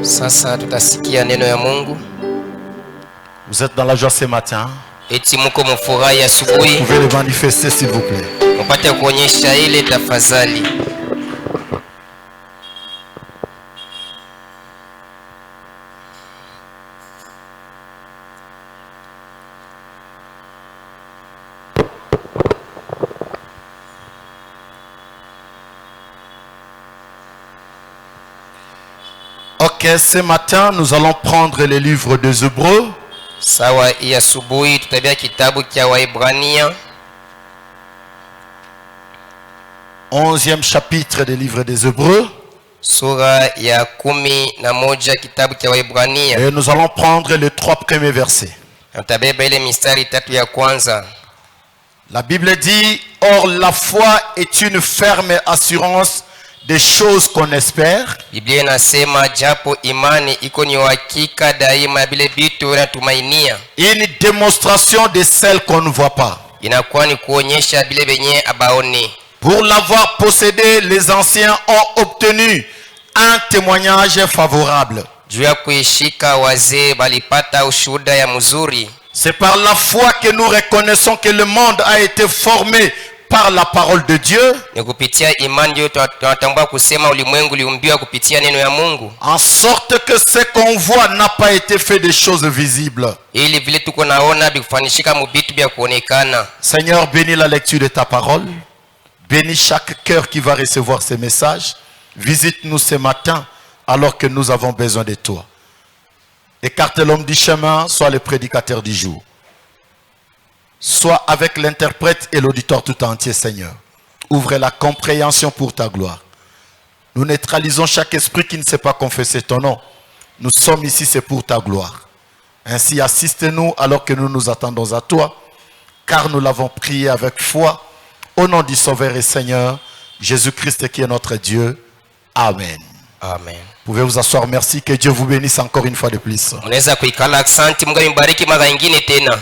Sasa tutasikia neno ya Mungu. Vous êtes dans la joie ce matin. Eti muko mfurahi asubuhi. Vous pouvez le manifester s'il vous plaît. Mpate kuonyesha ile tafadhali. Ok, ce matin, nous allons prendre les livres des Hébreux. Sawa ya asubuhi tutabia kitabu cha Waebrania. 11e chapitre des livres des Hébreux. Sura ya 11 kitabu cha Waebrania. Et nous allons prendre les 3 premiers versets. Tutabeba ile mistari 3 ya kwanza. La Bible dit, or la foi est une ferme assurance des choses qu'on espère. Biblia inasema japo imani iko ni uhakika daima vile vitu vinatumainia. Une démonstration de celles qu'on ne voit pas. Inakuwa ni kuonyesha vile venye abaoni. Pour l'avoir possédé, les anciens ont obtenu un témoignage favorable. Juu ya kuishika wazee balipata ushuhuda ya mzuri. C'est par la foi que nous reconnaissons que le monde a été formé par la parole de Dieu. Ni kupitia imani ndio tunatambua kusema ulimwengu uliumbiwa kupitia neno ya Mungu. En sorte que ce qu'on voit n'a pas été fait des choses visibles. Ili vile tuko naona bikufanishika mu bitu bya kuonekana. Seigneur, bénis la lecture de ta parole. Bénis chaque cœur qui va recevoir ces messages. Visite-nous ce matin alors que nous avons besoin de toi. Écarte l'homme du chemin, sois le prédicateur du jour. Sois avec l'interprète et l'auditeur tout entier, Seigneur. Ouvre la compréhension pour ta gloire. Nous neutralisons chaque esprit qui ne sait pas confesser ton nom. Nous sommes ici, c'est pour ta gloire. Ainsi, assiste-nous alors que nous nous attendons à toi, car nous l'avons prié avec foi, au nom du Sauveur et Seigneur, Jésus-Christ qui est notre Dieu. Amen. Amen. Vous pouvez vous asseoir, merci, que Dieu vous bénisse encore une fois de plus. Unaweza kuikala, asante, Mungu ambariki mara nyingine tena.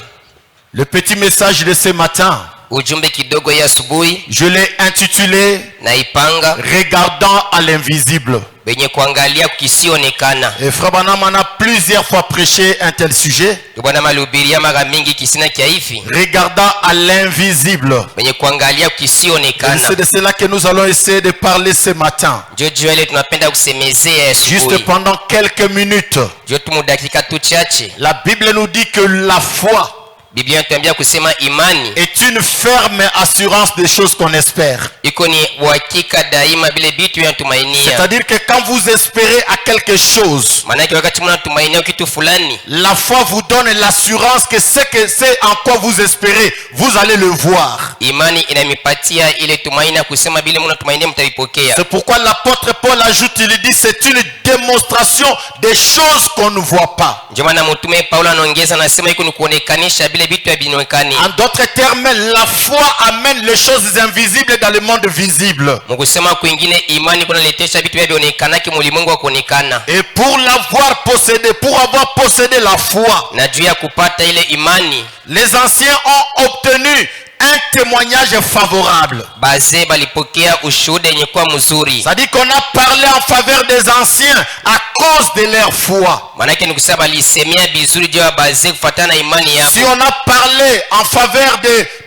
Le petit message de ce matin, ujumbe kidogo ya asubuhi, je l'ai intitulé naipanga Regardant à l'invisible. benye kuangalia kisionekana. Et Frère Branham a plusieurs fois prêché un tel sujet. Bwana malubiria mara mingi kisina kia hivi. Regardant à l'invisible. Benye kuangalia kisionekana. C'est de cela que nous allons essayer de parler ce matin. Jojo ile tunapenda kusemezea asubuhi. Juste pendant quelques minutes. Joto mu dakika tu chache. La Bible nous dit que la foi Biblia inatuambia kusema imani est une ferme assurance des choses qu'on espère. iko ni uhakika daima vile vitu vinatumainia. C'est-à-dire que quand vous espérez à quelque chose, maana wakati mnatumainia kitu fulani, la foi vous donne l'assurance que c'est en quoi vous espérez, vous allez le voir. Imani inamipatia ile tumaini kusema vile mnatumainia mtavipokea. C'est pourquoi l'apôtre Paul ajoute, il dit c'est une démonstration des choses qu'on ne voit pas. Ndio maana mtume Paulo anaongeza anasema iko ni kuonekanisha vile vitu havionekani. En d'autres termes, la foi amène les choses invisibles dans le monde visible. Mkusema kwingine imani kunaletesha vitu vinavyoonekana kwa ulimwengu wa kuonekana. Et pour l'avoir possédé, pour avoir possédé la foi, na juu ya kupata ile imani, les anciens ont obtenu un témoignage favorable. Bazee balipokea ushuhuda yenye kuwa mzuri. Ça dit qu'on a parlé en faveur des anciens à cause de leur foi. Maana yake ni kusema balisemea vizuri juu ya bazee kufuatana na imani yao. Si on a parlé en faveur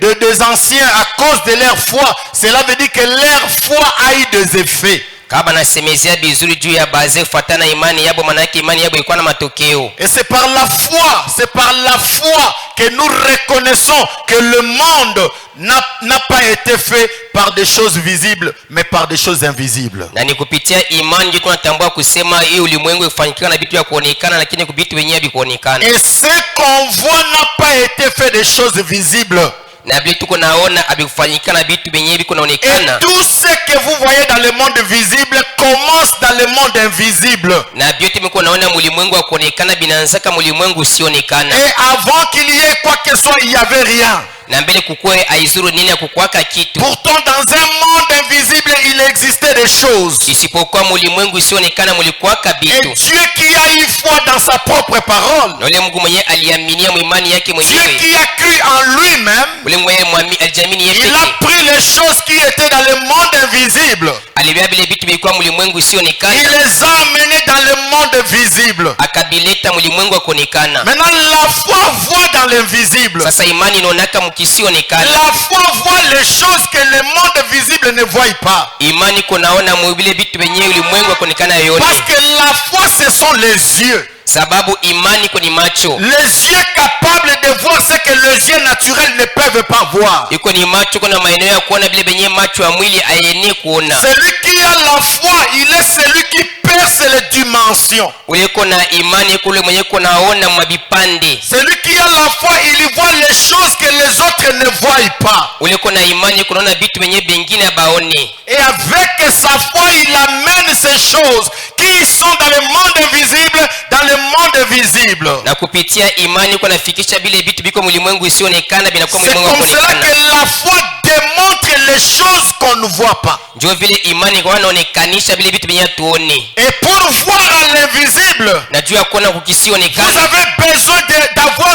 des anciens à cause de leur foi, cela veut dire que leur foi a eu des effets. Kama nasemezea vizuri juu ya bazee kufuatana na imani yao, maana yake imani yao ilikuwa na matokeo. Et c'est par la foi que nous reconnaissons que le monde n'a pas été fait par des choses visibles, mais par des choses invisibles. Na ni kupitia imani ndio tunatambua kusema hii ulimwengu ifanyikana na vitu vya kuonekana, lakini vitu wenyewe havikuonekana. Et ce qu'on voit n'a pas été fait des choses visibles. Na vile tuko naona abikufanyikana vitu wenyewe viko naonekana. Et tout ce que vous voyez dans le monde visible commence dans le monde invisible. Na vyote mko naona ulimwengu wa kuonekana binaanza kama ulimwengu usionekana. Et avant qu'il y ait quoi que ce soit, il n'y avait rien. Na mbele kukue aizuru nini ya kukwaka kitu. Pourtant dans un monde invisible il existait des choses. Isipokuwa ulimwengu usionekana mulikuwaka vitu. Et Dieu qui a eu foi dans sa propre parole, na ule Mungu mwenyewe aliaminia imani yake mwenyewe, Dieu qui a cru en lui-même, ule mwenyewe alijamini yeye, il a pris les choses qui étaient dans le monde invisible. alibeba vile vitu vilikuwa mlimwengu Il usionekana les a amenés dans le monde visible. akabileta mlimwengu wa kuonekana. Maintenant, la foi voit dans l'invisible. Sasa imani inaonaka mkisionekana. La foi voit les choses que le monde visible ne voit pas. Imani kunaona vile vitu vyenyewe ulimwengu wa kuonekana yote. Parce que la foi, ce sont les yeux. Sababu imani kwenye macho. Les yeux capables de voir ce que les yeux naturels ne peuvent pas voir. Iko ni macho kuna maeneo ya kuona vile vyenyewe macho ya mwili hayenei kuona. Celui qui a la foi, il est celui qui perce les dimensions. Ule kuna imani kule mwenye kunaona mabipande. Celui qui a la foi, il voit les choses que les autres ne voient pas. Ule kuna imani kunaona vitu vyenyewe vingine baone. Et avec sa foi, il amène ces choses qui sont dans le monde invisible, dans le monde visible. Na kupitia imani kuna fikisha vile vitu biko mlimwengu usionekana binakuwa C'est mlimwengu wa comme cela kuonekana. que la foi démontre les choses qu'on ne voit pas. Ndio vile imani kwa wanaonekanisha vile vitu vyenyewe tuone. Et pour voir à l'invisible, Na juu ya kuona vous kukisionekana avez besoin d'avoir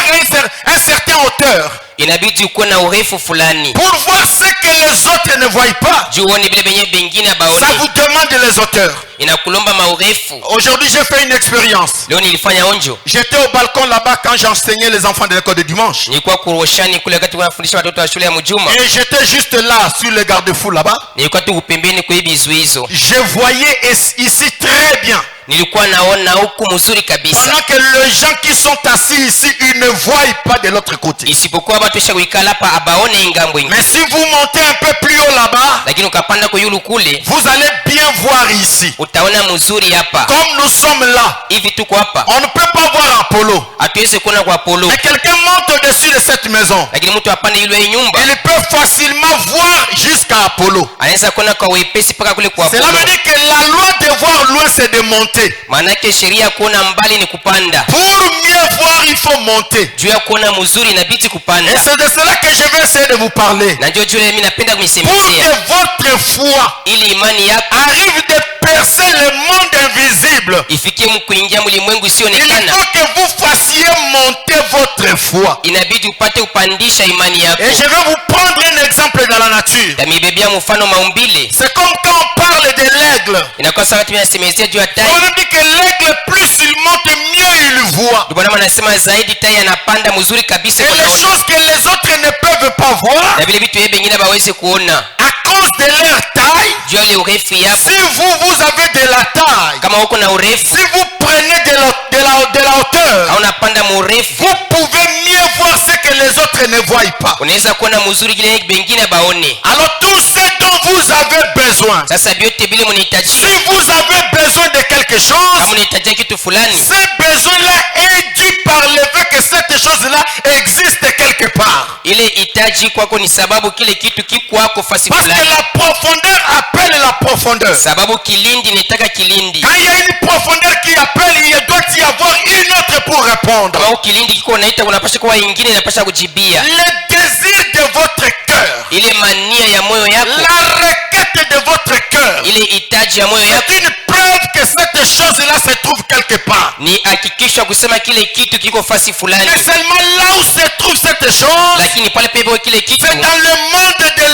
un certain hauteur. inabidi uko na urefu fulani. Pour voir ce que les autres ne voient pas, Juu uone vile vyenyewe vingine ça baone. vous demande les hauteurs. Inakulomba maurefu. Aujourd'hui, j'ai fait une expérience. Leo nilifanya onjo. J'étais au balcon là-bas quand j'enseignais les enfants de l'école de dimanche. Nilikuwa kuroshani kule wakati wanafundisha watoto wa shule ya mjuma. Et j'étais juste là, sur le garde-fou là-bas. Nilikuwa tu pembeni kwa hivi vizuizo. Je voyais ici très bien. Nilikuwa naona huku mzuri kabisa. Pendant que les gens qui sont assis ici, ils ne voient pas de l'autre côté. Isipokuwa watu isha kuikala hapa abaone ngambo ingine. Mais si vous montez un peu plus haut là-bas, Lakini ukapanda kwa yulu kule vous allez bien voir ici. utaona mzuri hapa. Comme nous sommes là, Hivi tuko hapa. on ne peut pas voir Apollo. Hatuwezi kuona kwa Apollo. Mais quelqu'un monte au-dessus de cette maison. Lakini mtu apande yule hii nyumba Il peut facilement voir jusqu'à Apollo. anaweza kuona kwa wepesi paka kule kwa Cela Apollo. veut dire que la loi de voir loin, c'est de monter. Maanake sheria kuona mbali ni kupanda. Pour mieux voir, il faut monter. Juu ya kuona mzuri inabidi Et kupanda. c'est de cela que je vais essayer de vous parler. Na ndio juu mimi napenda Pour kumisemezea que votre foi ili imani yako arrive de percer le monde invisible. ifikie mkuingia mlimwengu Il usionekana. faut que vous fassiez monter votre foi. Inabidi upate kupandisha imani yako. Et je vais vous prendre un exemple dans la nature. Tamibebea mfano maumbile. C'est comme quand on parle de l'aigle. Inakuwa sawa tunasemezea juu ya tai. On a dit que l'aigle, plus il monte, mieux il voit. Ndio maana wanasema zaidi tai anapanda mzuri kabisa Et kwa les naona. choses que les autres ne peuvent pas voir, Na vile vitu vingine baweze kuona. à cause de leur taille, Juu ya ile urefu yako. si vous avez de la taille, Kama uko na urefu si vous prenez de la hauteur, au unapanda mrefu, vous pouvez mieux voir ce que les autres ne voient pas. unaweza kuona mzuri kile bengine baone. Alors tout ce dont vous avez besoin, Sasa vyote vile si mnahitaji, vous avez besoin de quelque chose, kama unahitaji kitu fulani, ce besoin-là est dû par le fait que cette chose-là existe quelque part. ile hitaji kwako ni sababu kile kitu kiko kwako fasi Parce que fulani. la profondeur appelle la profondeur. Sababu kilindi inataka kilindi. Quand il y a une profondeur qui appelle, il doit y avoir une autre pour répondre. Kama kilindi kiko unaita, unapaswa kuwa ingine inapaswa kujibia. Le désir de votre cœur, Ile mania ya moyo yako, la requête de votre cœur, ile hitaji ya moyo yako c'est une preuve que cette chose-là se trouve quelque part. ni hakikisho kusema kile kitu kiko fasi fulani. Mais seulement là où se trouve cette chose, Lakini pale pepo kile kitu c'est dans le monde de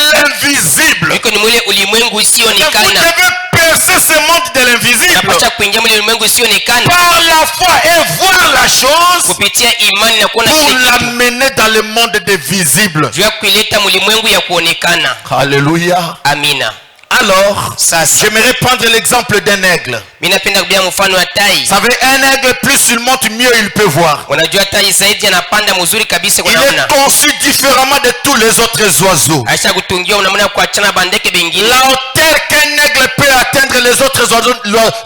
l'invisible. iko ni mwile ulimwengu Et vous usionekana. devez percer ce monde de l'invisible Unapaswa kuingia mwile ulimwengu usionekana par la foi et voir la chose kupitia imani na kuona pour kile kitu. l'amener dans le monde des visibles. Juu ya kuileta mlimwengu ya kuonekana. Alléluia. Amina. Alors, Sasa j'aimerais prendre l'exemple d'un aigle. mimi napenda kubia mfano wa tai. Vous savez, un aigle, plus il monte, mieux il peut voir. Unajua tai zaidi anapanda mzuri kabisa kwa Il namna. est conçu différemment de tous les autres oiseaux. Aisha kutungia unamna kuachana bandeke bengine. La hauteur qu'un aigle peut atteindre, les autres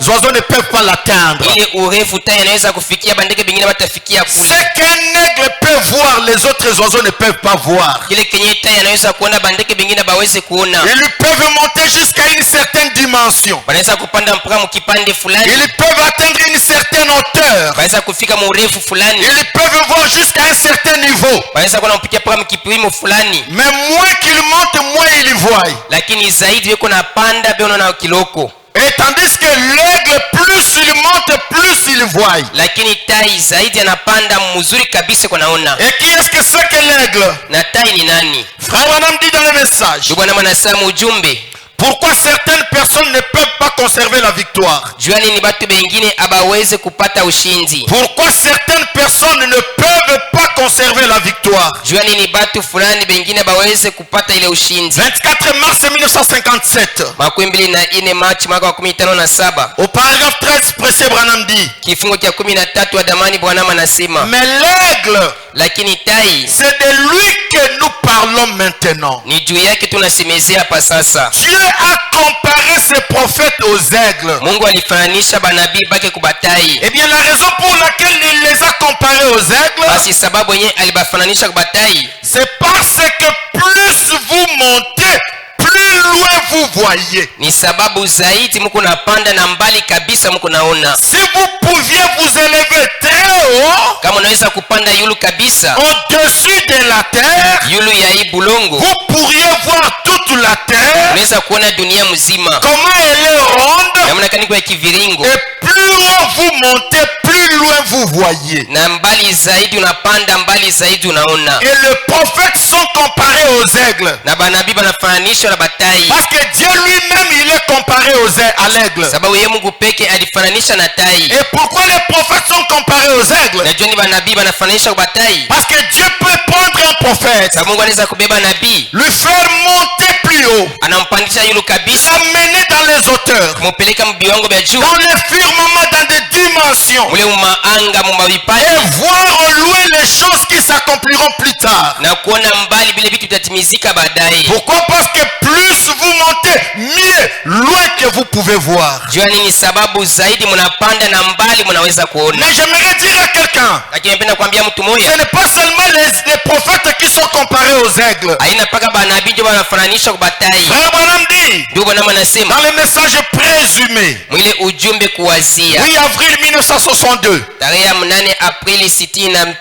oiseaux ne peuvent pas l'atteindre. Ile urefu tai anaweza kufikia bandeke bengine watafikia Ce kule. qu'un aigle peut voir, les autres oiseaux ne peuvent pas voir. Kile kenye tai anaweza kuona bandeke bengine baweze kuona. Ils peuvent monter jusqu'à une certaine dimension. Wanaweza kupanda mpaka mkipande fulani. Ils peuvent atteindre une certaine hauteur. Wanaweza kufika mrefu fulani. Ils peuvent voir jusqu'à un certain niveau. Wanaweza kuona mpitia mpaka mkipimo fulani. Mais moins qu'ils montent, moins ils voient. Lakini zaidi yuko na panda beo na kiloko. Et tandis que l'aigle, plus il monte, plus il voit. Lakini tai zaidi anapanda mzuri kabisa kwa naona. Et qui est-ce que c'est que l'aigle? Na tai ni nani? Frère Branham dit dans le message, Ndio Bwana anasema ujumbe. Pourquoi certaines personnes ne peuvent pas conserver la victoire? jua nini batu bengine abaweze kupata ushindi? Pourquoi certaines personnes ne peuvent pas conserver la victoire? jua nini batu fulani bengine baweze kupata ile ushindi? 24 mars 1957. 24 Machi mwaka wa 15 Au paragraphe 13, Prêcher Branham dit, kifungo cha 13 wa damani Bwana anasema, mais l'aigle, lakini tai c'est de lui que nous parlons maintenant. ni juu yake tunasemezea hapa sasa. Dieu a comparé ses prophètes aux aigles. Mungu alifananisha banabii bake kubatai. Eh bien, la raison pour laquelle il les a comparés aux aigles, Basi sababu yenyewe alibafananisha kubatai, c'est parce que plus vous montez, plus loin vous voyez. ni sababu zaidi mko napanda na mbali kabisa mko naona. Si vous pouviez vous élever très haut, Kama unaweza kupanda yulu kabisa, au-dessus de la terre, yulu ya hii bulongo, vous pourriez voir toute la terre, unaweza kuona dunia mzima comment elle est ronde, namna gani kwa kiviringo, et plus haut vous montez, plus loin vous voyez. na mbali zaidi unapanda, mbali zaidi unaona. Et les prophètes sont comparés aux aigles. Na banabii banafananishwa na batai, Parce que Dieu lui-même, il est comparé à l'aigle. sababu yeye Mungu peke alifananisha na tai. Et pourquoi les prophètes sont comparés aux aigles? Najua ni banabii banafananisha kwa batai, Parce que Dieu peut prendre un prophète, sababu Mungu anaweza kubeba nabii, lui faire monter plus haut, anampandisha yulu kabisa, l'amener dans les hauteurs, kumupeleka mbiwango vya juu, dans les firmaments, dans des dimensions, mule mumaanga mumavipaji, et voir au loin les choses qui s'accompliront plus tard. na kuona mbali vile vitu vitatimizika baadaye. Pourquoi? Parce que plus vous montez, mieux loin que vous pouvez voir. Jua nini? Sababu zaidi mnapanda na mbali mnaweza kuona. Mais j'aimerais dire à quelqu'un, Lakini napenda kuambia mtu ce mmoja, n'est pas seulement les prophètes qui sont comparés aux aigles. haina paka banabii ndio wanafananisha kwa batai. Frère Branham dit, Ndio Bwana anasema dans le message présumé, mwile ujumbe kuwazia, 8 avril 1962, tarehe ya 8 Aprili 62,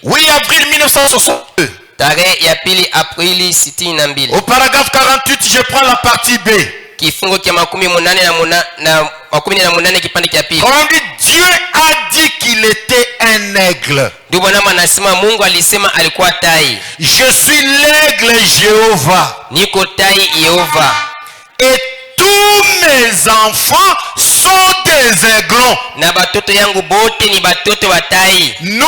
8 avril 1962, tarehe ya 2 Aprili 62, au paragraphe 48, je prends la partie B. kifungo cha 18 kipande cha pili. On dit, Dieu a dit qu'il était un aigle. Ndio Bwana anasema Mungu alisema alikuwa tai. Je suis l'aigle Jéhovah. Niko tai Yehova, Et tous mes enfants sont des aiglons. na batoto yangu bote ni batoto wa tai, Nous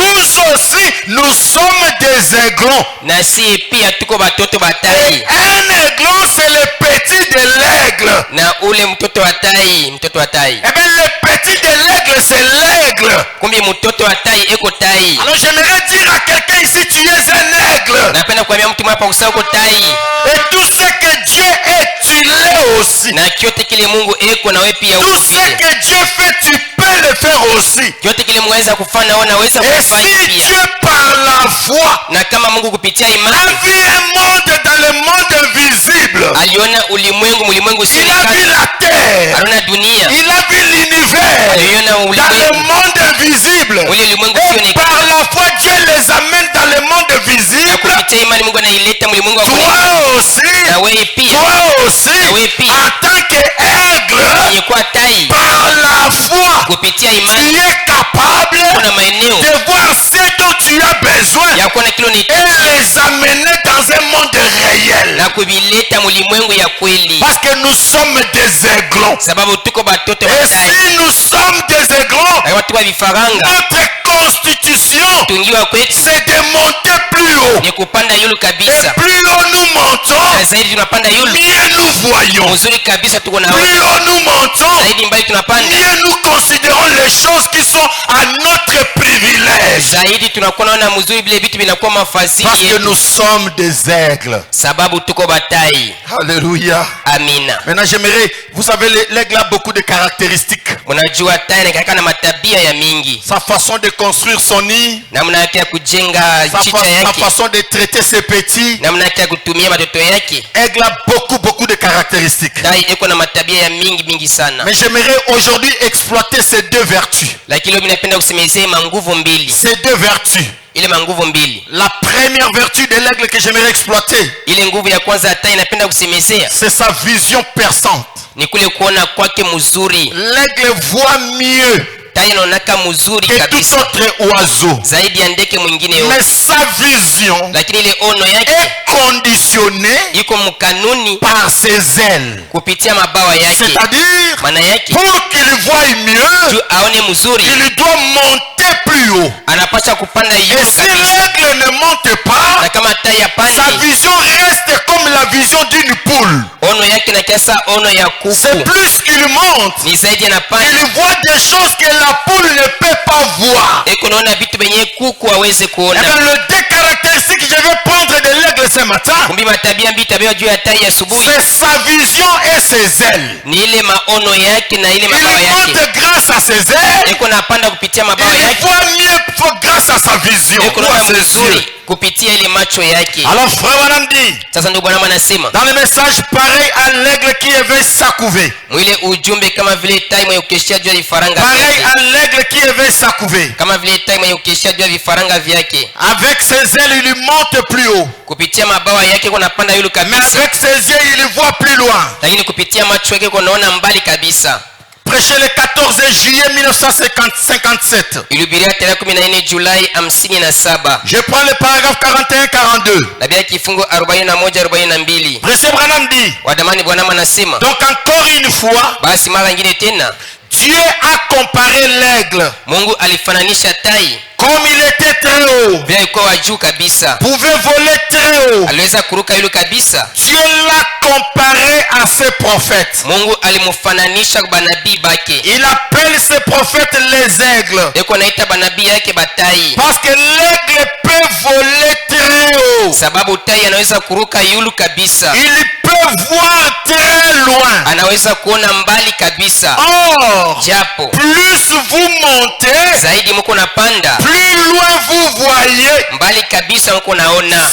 aussi, nous sommes des aiglons. na si pia tuko batoto wa Et tai. un aiglon, c'est le petit de l'aigle. Na ule mtoto wa tai, mtoto wa tai, Eh bien, le petit de l'aigle, c'est l'aigle. kumbe mtoto wa tai eko tai. Alors, j'aimerais dire à quelqu'un ici, tu es un aigle. Napenda kuambia mtu hapa usako tai, Et tout ce que Dieu est, tu l'es aussi. na kyote kile Mungu eko na wewe pia Tout uko ce vile. que Dieu fait, tu peux le faire aussi. Kyote kile Mungu anaweza kufanya wewe unaweza Et kufanya si pia. Dieu par la foi Na kama Mungu kupitia a imani vu un monde dans le monde invisible, aliona ulimwengu, ulimwengu il a vu usioonekana, la terre, aliona dunia, il a vu l'univers aliona dans le ulimwengu, monde invisible. ule ulimwengu Et usioonekana, par la foi, Dieu les amène dans le monde na visible. kupitia imani Mungu anaileta ulimwengu wa kweli. Toi aussi, Na wewe pia toi aussi, Oui, puis. en tant qu'aigle, yenye kuwa tai, par la foi, kupitia tu imani es capable kuna maeneo de voir ce dont tu as besoin ya kuona kile et unahitaji les amener dans un monde réel. na kuvileta mulimwengu ya kweli, Parce que nous sommes des aiglons. sababu tuko batoto wa Et tai. si nous sommes des aiglons, Na watu wa vifaranga notre constitution, tungiwa kwetu c'est de monter plus haut. ni kupanda yulu Et kabisa, plus haut nous montons, na zaidi tunapanda yulu mieux nous voyons. mzuri kabisa, tuko na Plus haut nous montons, zaidi mbali tunapanda mieux nous considérons les choses qui sont à notre privilège. zaidi, tunakuwa naona mzuri vile vitu vinakuwa mafadhili Parce que yetu, nous sommes des aigles. sababu tuko batai. Alléluia. Amina. Maintenant, j'aimerais, vous savez, l'aigle a beaucoup de caractéristiques. Mnajua tai inakaa na matabia ya mingi, Sa façon de construire son nid, namna yake ya kujenga chicha sa yake, façon de traiter ses petits. namna yake ya kutumia watoto yake. Aigle a beaucoup de caractéristiques. Tai iko na matabia ya mingi sana, Mais j'aimerais aujourd'hui exploiter ces deux vertus. lakini leo ninapenda kusemezea manguvu mbili, Ces deux vertus. ile manguvu mbili. La première vertu de l'aigle que j'aimerais exploiter, Ile nguvu ya kwanza ya tai napenda kusemezea c'est sa vision perçante. ni kule kuona kwake mzuri. L'aigle voit mieux Tai inaonaka mzuri que tout kabisa autre oiseau. zaidi ya ndege mwingine yote, Mais sa vision lakini ile ono yake est conditionnée iko mkanuni par ses ailes. kupitia mabawa yake. C'est-à-dire, Maana yake pour qu'il voie mieux, tu aone mzuri il doit monter plus haut. anapaswa kupanda Et juu si kabisa, l'aigle ne monte pas, na kama tai sa yapande, vision reste comme la vision d'une poule. ono yake na kiasa ono ya C'est kuku, plus qu'il monte, ni zaidi anapanda. il voit des choses que la poule ne peut pas voir. Eko naona vitu venye kuku aweze Eh kuona. bien, le deux caractéristiques que je vais prendre de l'aigle ce matin, Kumbi matabia mbili tabia juu ya tai asubuhi c'est sa vision et ses ailes. ni ile maono yake na ile Il mabawa yake. monte grâce à ses ailes, Eko napanda kupitia mabawa il yake, voit mieux grâce à sa vision, eko ou à naona ses yeux. mzuri kupitia ile macho yake. Alors, frère Madame dit, Sasa ndio Bwana anasema dans le message pareil à l'aigle qui éveille sa couvée, mwile ujumbe kama vile tai mwenye ukeshia juu ya vifaranga pareil vyake, à l'aigle qui éveille sa couvée, kama vile tai mwenye ukeshia juu ya vifaranga vyake, avec ses ailes, il monte plus haut, kupitia mabawa yake kuna panda yulu mais kabisa, avec ses yeux, il voit plus loin. lakini kupitia macho yake kunaona mbali kabisa. Prêché le 14 juillet 1957. Ilihubiria tarehe 14 Julai 57. Je prends le paragraphe 41-42. Na bila kifungu 41-42. Prêché Branham dit, Wadamani Bwana anasema, donc encore une fois, basi mara nyingine tena Dieu a comparé l'aigle, Mungu alifananisha tai comme il était très haut, vile alikuwa wa juu kabisa, pouvait voler très haut. aliweza kuruka yule kabisa. Dieu l'a comparé à ses prophètes. Mungu alimfananisha kwa banabii bake, Il appelle ses prophètes les aigles. eko naita banabii yake batai, Parce que l'aigle peut voler très haut. sababu tai anaweza kuruka yulu kabisa, Il peut voir très loin. anaweza kuona mbali kabisa. Or, Japo plus vous montez, zaidi mko napanda plus loin vous voyez. mbali kabisa, mko naona.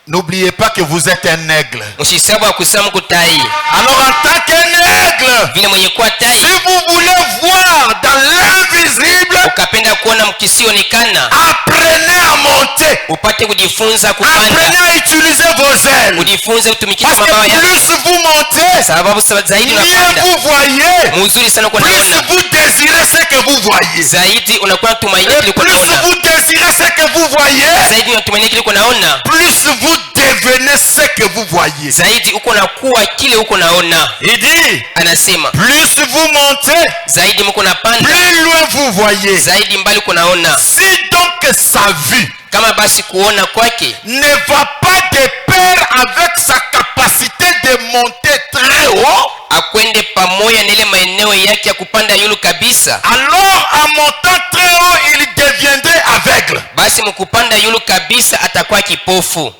N'oubliez pas que vous êtes un aigle. Mshisabu wa kusema mko tai, Alors en tant qu'un aigle, vile mwenye kuwa tai, si vous voulez voir dans l'invisible, ukapenda kuona mkisionekana, apprenez à monter. upate kujifunza kupanda, Apprenez à utiliser vos ailes. ujifunze kutumikisha Parce mabawa que yako, plus vous montez, sababu zaidi mieux unapanda vous voyez. mzuri sana uko Plus naona, vous désirez ce que vous voyez. zaidi unakuwa tumaini Et kile uko plus naona, vous désirez ce que vous voyez, zaidi unatumaini kile uko naona, plus vous devenez ce que vous voyez. zaidi uko nakuwa kile uko naona. Il dit, Anasema plus vous montez, zaidi mko napanda, plus loin vous voyez. zaidi mbali uko naona. Si donc sa vue Kama basi kuona kwake ne va pas de pair avec sa capacité de monter très haut, akwende pamoja na ile maeneo yake ya kupanda yulu kabisa, alors en montant très haut, il deviendrait aveugle. basi mkupanda yulu kabisa atakuwa kipofu.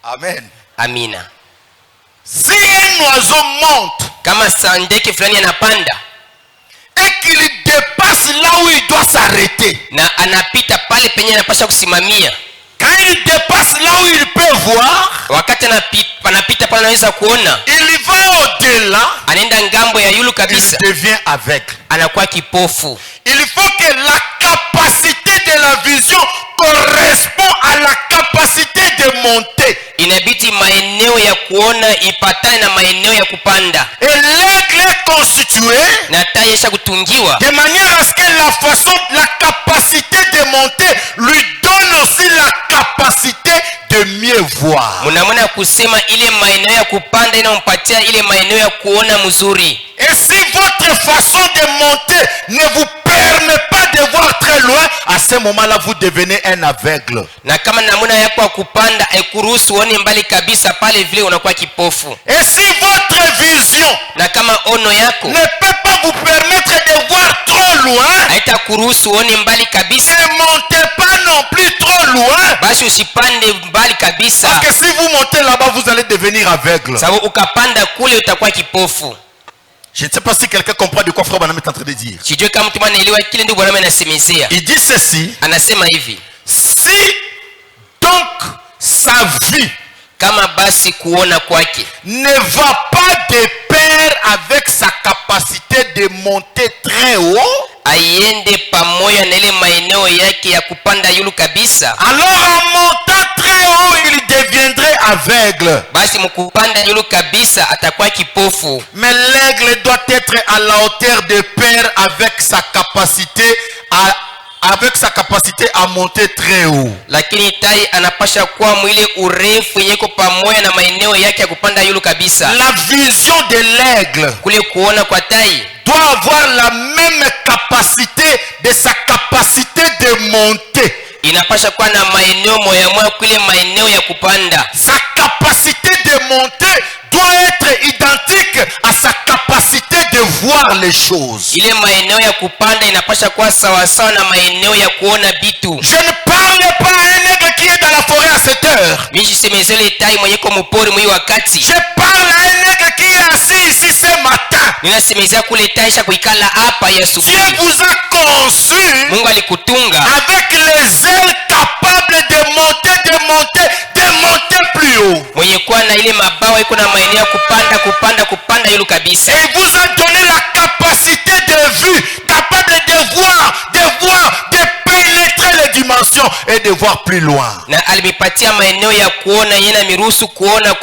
Amen. Amina. Si un oiseau monte Kama sandeki fulani anapanda et qu'il dépasse là où il doit s'arrêter, na anapita pale penye anapasha kusimamia, quand il dépasse là où il peut voir, wakati anapita pale anaweza kuona, il va au-delà, anaenda ngambo ya yulu il kabisa, devient aveugle. anakuwa kipofu. Il faut que la capacité de la vision correspond à la capacité de monter. Inabidi maeneo ya kuona ipatane na maeneo ya kupanda, Et l'aigle est constitué na tai yesha kutungiwa de manière à ce que la capacité de monter lui donne aussi la capacité de mieux voir. mnamona kusema ile maeneo ya kupanda inampatia ile maeneo ya kuona mzuri. Et si votre façon de monter ne vous permet pas de voir très loin, à ce moment-là, vous devenez un aveugle. Na kama namuna yako ya kupanda haikuruhusu uone mbali kabisa, pale vile unakuwa kipofu. Et si votre vision Na kama ono yako ne peut pas vous permettre de voir trop loin, haitakuruhusu uone mbali kabisa, ne montez pas non plus trop loin. basi usipande mbali kabisa, Parce que si vous montez là-bas, vous allez devenir aveugle. sababu ukapanda kule utakuwa kipofu. Je ne sais pas si quelqu'un comprend de quoi Frère Branham est en train de dire. Sijui kama mtu anaelewa kile ndio Bwana anasemezea. Il dit ceci. Anasema hivi, Si donc sa vue kama basi kuona kwake ne va pas de pair avec sa capacité de monter très haut, aiende pamoja na ile maeneo yake ya kupanda yulu kabisa, alors en montant très haut, il deviendrait aveugle. basi mkupanda yulu kabisa atakuwa kipofu. Mais l'aigle doit être à la hauteur de pair avec sa capacité à monter très haut. Lakini tai anapasha kuwa mwile urefu yenyeko pamoja na maeneo yake ya kupanda yulu kabisa. La vision de l'aigle Kule kuona kwa tai doit avoir la même capacité de sa capacité de monter. inapasha kuwa na maeneo moya moya kule maeneo ya kupanda. Sa capacité de monter doit être identique à sa capacité de voir les choses. Ile maeneo ya kupanda inapasha kuwa sawa sawa na maeneo ya kuona bitu. Je ne parle pas à un aigle qui est dans la forêt à cette heure. Mimi sisemezele tai mwenye kwa mpori mwi wakati. Je parle à un aigle qui est assis ici ce matin. Ninasemezea kule tai sha kuikala hapa ya Dieu asubuhi. vous a conçu Mungu alikutunga avec les ailes capables de monter plus haut. mwenye kuwa na ile mabawa iko na maeneo ya kupanda yulu kabisa. Et il vous a donné la capacité de vue, capable de voir, de pénétrer les dimensions et de voir plus loin. Na alimipatia maeneo ya kuona yena miruhusu kuona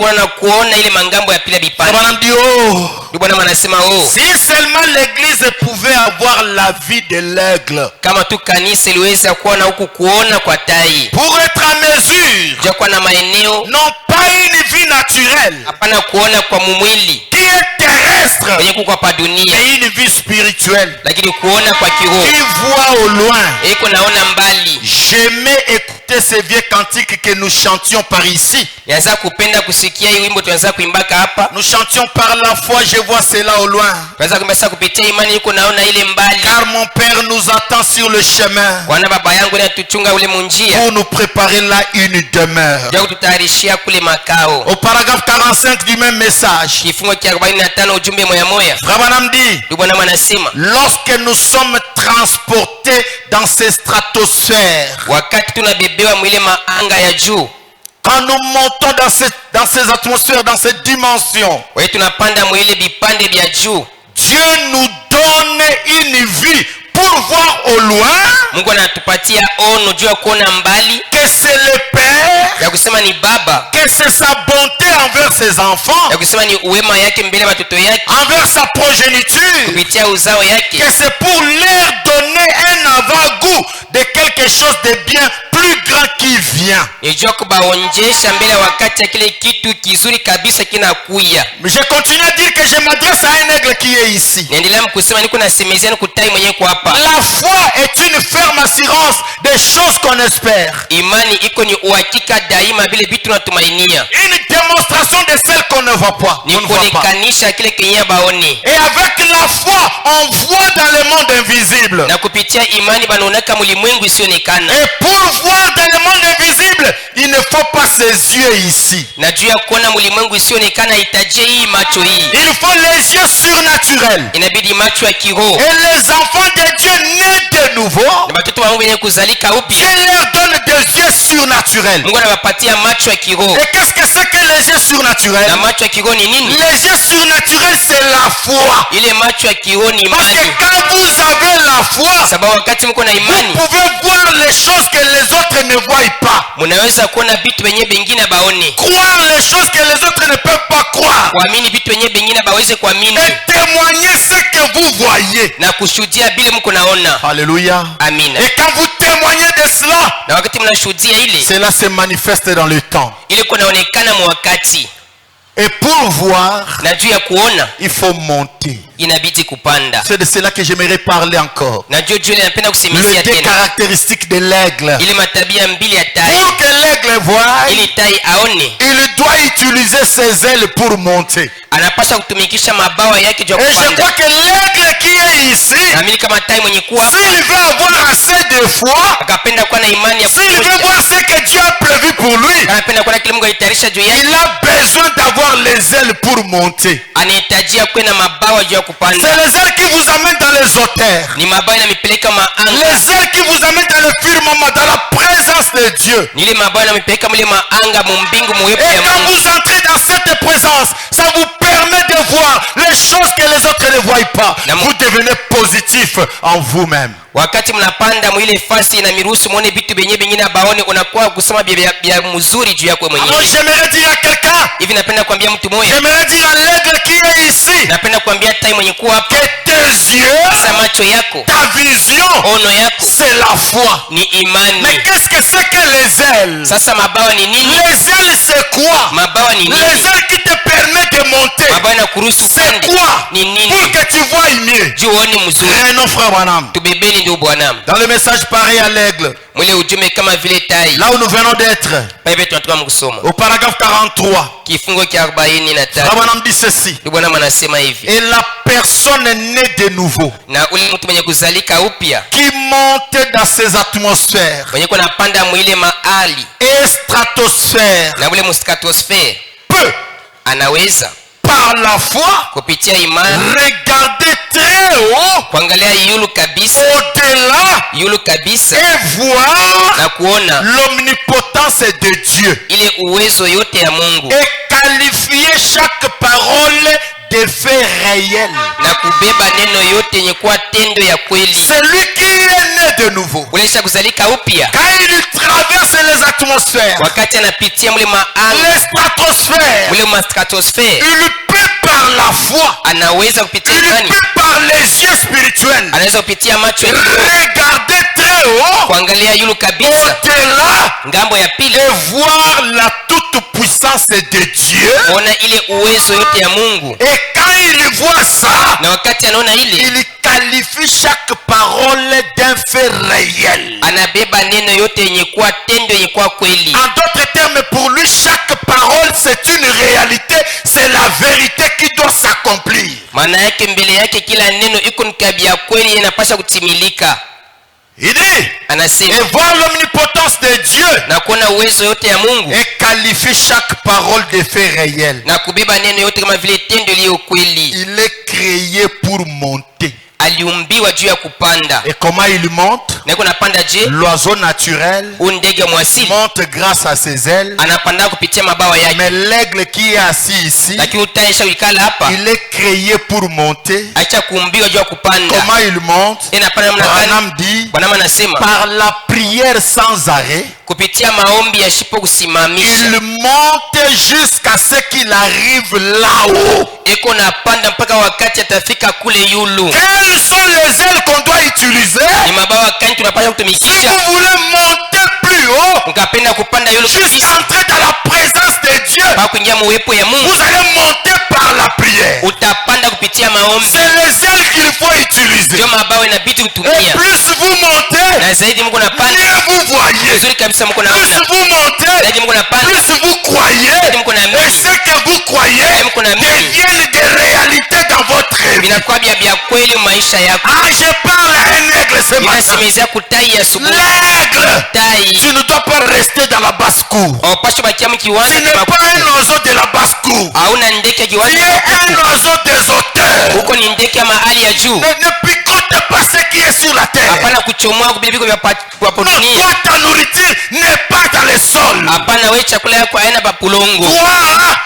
ile mangambo ya pila bipande. Madame dit, oh, Bwana anasema si seulement l'église pouvait avoir la vie de l'aigle, kama tu kanisa iliweza kuona huku kuona kwa tai. pour être en mesure, Jakuwa na maeneo non pas une vie naturelle hapana kuona kwa mumwili qui est terrestre, kwenye kuko pa dunia, mais une vie spirituelle lakini kuona kwa kiroho qui voit au loin. iko naona mbali. J'aimais écouter ces vieux cantiques que nous chantions par ici. Nianza kupenda kusikia hii wimbo tuanza kuimbaka hapa. Nous chantions par la foi, je vois cela au loin. Tuanza kumbasa kupitia imani iko naona ile mbali. Car mon Père nous attend sur le chemin Bwana baba yangu anatuchunga ule munjia. pour nous préparer là une demeure. Ndio kututayarishia kule makao. Au paragraphe 45 du même message, Kifungo cha 45 ujumbe moya moya. Rabbanam dit, Bwana anasema lorsque nous sommes transportés dans ces stratosphères, wakati tunabebewa mwile maanga ya juu, quand nous montons dans ces atmosphères, dans ces dimensions, wewe tunapanda mwile vipande vya juu, Dieu nous donne une vie pour voir au loin Mungu anatupatia ono juu ya kuona mbali, que c'est le Père, ya kusema ni baba, que c'est sa bonté envers ses enfants, ya kusema ni uwema yake mbele ya watoto yake envers sa progéniture, kupitia uzao yake, que c'est pour leur donner un avant-goût de quelque chose de bien plus grand qui vient. ni juu ya kubaonjesha mbele ya wakati ya kile kitu kizuri kabisa kinakuya. Mais je continue à dire que je m'adresse à un aigle qui est ici. Naendelea mkusema niko nasemezea ni kutai mwenyewe kwa hapa. La foi est une ferme assurance des choses qu'on espère, Imani iko ni uhakika daima vile vitu natumainia, une démonstration de celles qu'on ne voit pas. ni On ne voit pas. kuonekanisha kile kenye baone, Et avec la foi, on voit dans le monde invisible. na kupitia imani banaonaka mulimwengu isionekana. Et pour voir dans le monde invisible, il ne faut pas ses yeux ici. Na juu ya kuona mulimwengu isionekana itajie hii macho hii, Il faut les yeux surnaturels. inabidi macho ya kiroho. Et les enfants de Dieu nés de nouveau, Na watoto wa Mungu wenye kuzalika Dieu upya, leur donne des yeux surnaturels. Mungu anawapatia macho ya kiroho. Et qu'est-ce que c'est que les yeux surnaturels? Na macho ya kiroho ni nini? Les yeux surnaturels, c'est la foi. Ile macho ya kiroho ni Parce que imani, quand vous avez la foi, sababu wakati mko na vous imani pouvez voir les choses que les autres ne voient pas. munaweza kuona vitu wenye bengine baone, Croire les choses que les autres ne peuvent pas croire. kuamini vitu wenye bengine baweze kuamini, Et témoigner ce que vous voyez. na kushuhudia vile mko naona. Alléluia. Amina. Et quand vous témoignez de cela, Na wakati mnashuhudia ile cela se manifeste dans le temps. ile kunaonekana mwakati, Et pour voir, na juu ya kuona il faut monter. inabidi kupanda. C'est de cela que j'aimerais parler encore. Na juu ile napenda Les kusemezea deux tena caractéristiques de l'aigle. ile matabia mbili ya tai, Pour que l'aigle voie, ili tai aone il doit utiliser ses ailes pour monter. anapaswa kutumikisha mabawa yake juu ya Et je kupanda. crois que l'aigle qui est ici, Naamini kama tai mwenye kuwa hapa, s'il veut avoir assez de de foi, akapenda kuwa na imani ya s'il veut kutosha, voir ce que Dieu a prévu pour lui, anapenda kuwa na kile Mungu alitayarisha juu yake, il a besoin d'avoir les ailes pour monter. anahitajia kuwa na mabawa juu ya C'est kupanda. les ailes qui vous amènent dans les hauteurs. Ni mabawa yanamipeleka maanga, Les ailes qui vous amènent dans le firmament, dans la présence de Dieu. ni ile mabawa yanamipeleka mule maanga mumbingu muwepo Et ya quand Mungu. vous entrez dans cette présence, ça vous permet de voir les choses que les autres ne voient pas. Vous devenez positif en vous-même. Wakati mnapanda mwile fasi na miruhusu muone vitu vyenyewe vingine abaone, unakuwa kusema bia mzuri juu yako Alors mwenyewe. j'aimerais dire à quelqu'un, Hivi napenda kuambia mtu mmoja, j'aimerais dire à l'aigle qui est ici, napenda kuambia tai mwenye kuwa hapa, que tes yeux, sasa macho yako, ta vision, ono yako c'est la foi. ni Mais imani. qu'est-ce que c'est que les ailes? Sasa mabawa ni nini? Les ailes c'est quoi? Mabawa ni Les nini? ailes qui te permettent de monter. Mabawa na kuruhusu C'est pande quoi? ni Pour nini? que tu vois mieux. Juu uone mzuri. Non, frère Branham. Tubebeni ndio bwana. Dans le message pareil à l'aigle, Mwile ujumbe kama vile tai. là où nous venons d'être, Pale tunatoka mkusoma. au paragraphe 43, Kifungo cha 43. Frère Branham dit ceci. Ndio bwana anasema hivi. Et la personne née de nouveau, Na ule mtu mwenye kuzalika upya, qui monte dans ces atmosphères mwenye kuna panda mwile maali et stratosphères, na ule mstratosphère, peut, anaweza par la foi, kupitia imani regarder très haut, kuangalia yulu kabisa, au-delà, yulu kabisa, et voir na kuona l'omnipotence de Dieu. ile uwezo yote ya Mungu, Et qualifier chaque parole de faits réels. na kubeba neno yote yenye kuwa tendo ya kweli. Celui qui est né de nouveau, Ulesha kuzalika upya, quand il traverse les atmosphères, wakati anapitia mule maanga, les stratosphères, mule mastratosphère, il peut par la foi, anaweza kupitia il imani, peut par les yeux spirituels anaweza kupitia macho ya kiroho, regarder très haut, kuangalia yulu kabisa, au-delà, ngambo ya pili, et voir la toute-puissance de Dieu. kuona ile uwezo yote ya Mungu. Et quand il voit ça, Na wakati anaona ile, il qualifie chaque parole d'un fait réel. anabeba neno yote yenye kuwa tendo yenye kuwa kweli. En d'autres termes, pour lui, chaque parole, c'est une réalité, c'est la vérité qui doit s'accomplir. Maana yake mbele yake kila neno iko ni kabia kweli, inapaswa kutimilika. Il dit, Anasema et voir l'omnipotence de Dieu, na kuona uwezo yote ya Mungu, et qualifie chaque parole de fait réel. na kubeba neno yote kama vile tendo iliyo kweli. Il est créé pour monter. Aliumbiwa juu ya kupanda. Et comment il monte? Na iko napanda je? L'oiseau naturel Ndege mwasili monte grâce à ses ailes. anapanda kupitia mabawa yake, Mais l'aigle qui est assis ici, lakini utaisha ikala hapa, il est créé pour monter. acha kuumbiwa juu ya kupanda. Comment il monte? Inapanda namna gani? Branham dit, Bwana anasema par la prière sans arrêt, kupitia maombi yasipo kusimamisha, il monte jusqu'à ce qu'il arrive là-haut. iko napanda mpaka wakati atafika kule yulu. Quelles sont les ailes qu'on doit utiliser? Ni mabawa kani tunapaswa Si kutumikisha? vous voulez monter plus haut, Mkapenda kupanda yulu jusqu'à kabisa, entrer dans la présence de Dieu, pa kuingia muwepo ya Mungu, vous allez monter par la prière. utapanda kupitia maombi. C'est les ailes qu'il faut utiliser. Ndio mabawa inabidi Et kutumia, plus vous montez, na zaidi Mungu napanda mieux vous voyez. vizuri kabisa. Mungu Plus naona vous montez, zaidi, Mungu napanda plus vous croyez. zaidi, Mungu Et naamini ce que vous croyez Mungu naamini deviennent des réalités dans votre vie. vinakuwa vya kweli maisha yako. Ah, je parle à un aigle ce matin. Inasemezea kutai asubuhi, L'aigle, tai tu ne dois pas rester dans la basse-cour. haupaswi bakia Tu mkiwanja n'es pas un oiseau de la basse-cour. hauna ndege Tu kiwanja, es un oiseau des hauteurs. huko ni ndege ya mahali ya juu. Ne picote pas ce qui est sur la terre. Hapana kuchomoa vile vya hapo Non, dunia. toi, ta nourriture n'est pas dans les sols. Hapana, wewe chakula yako haina papulongo. Toi,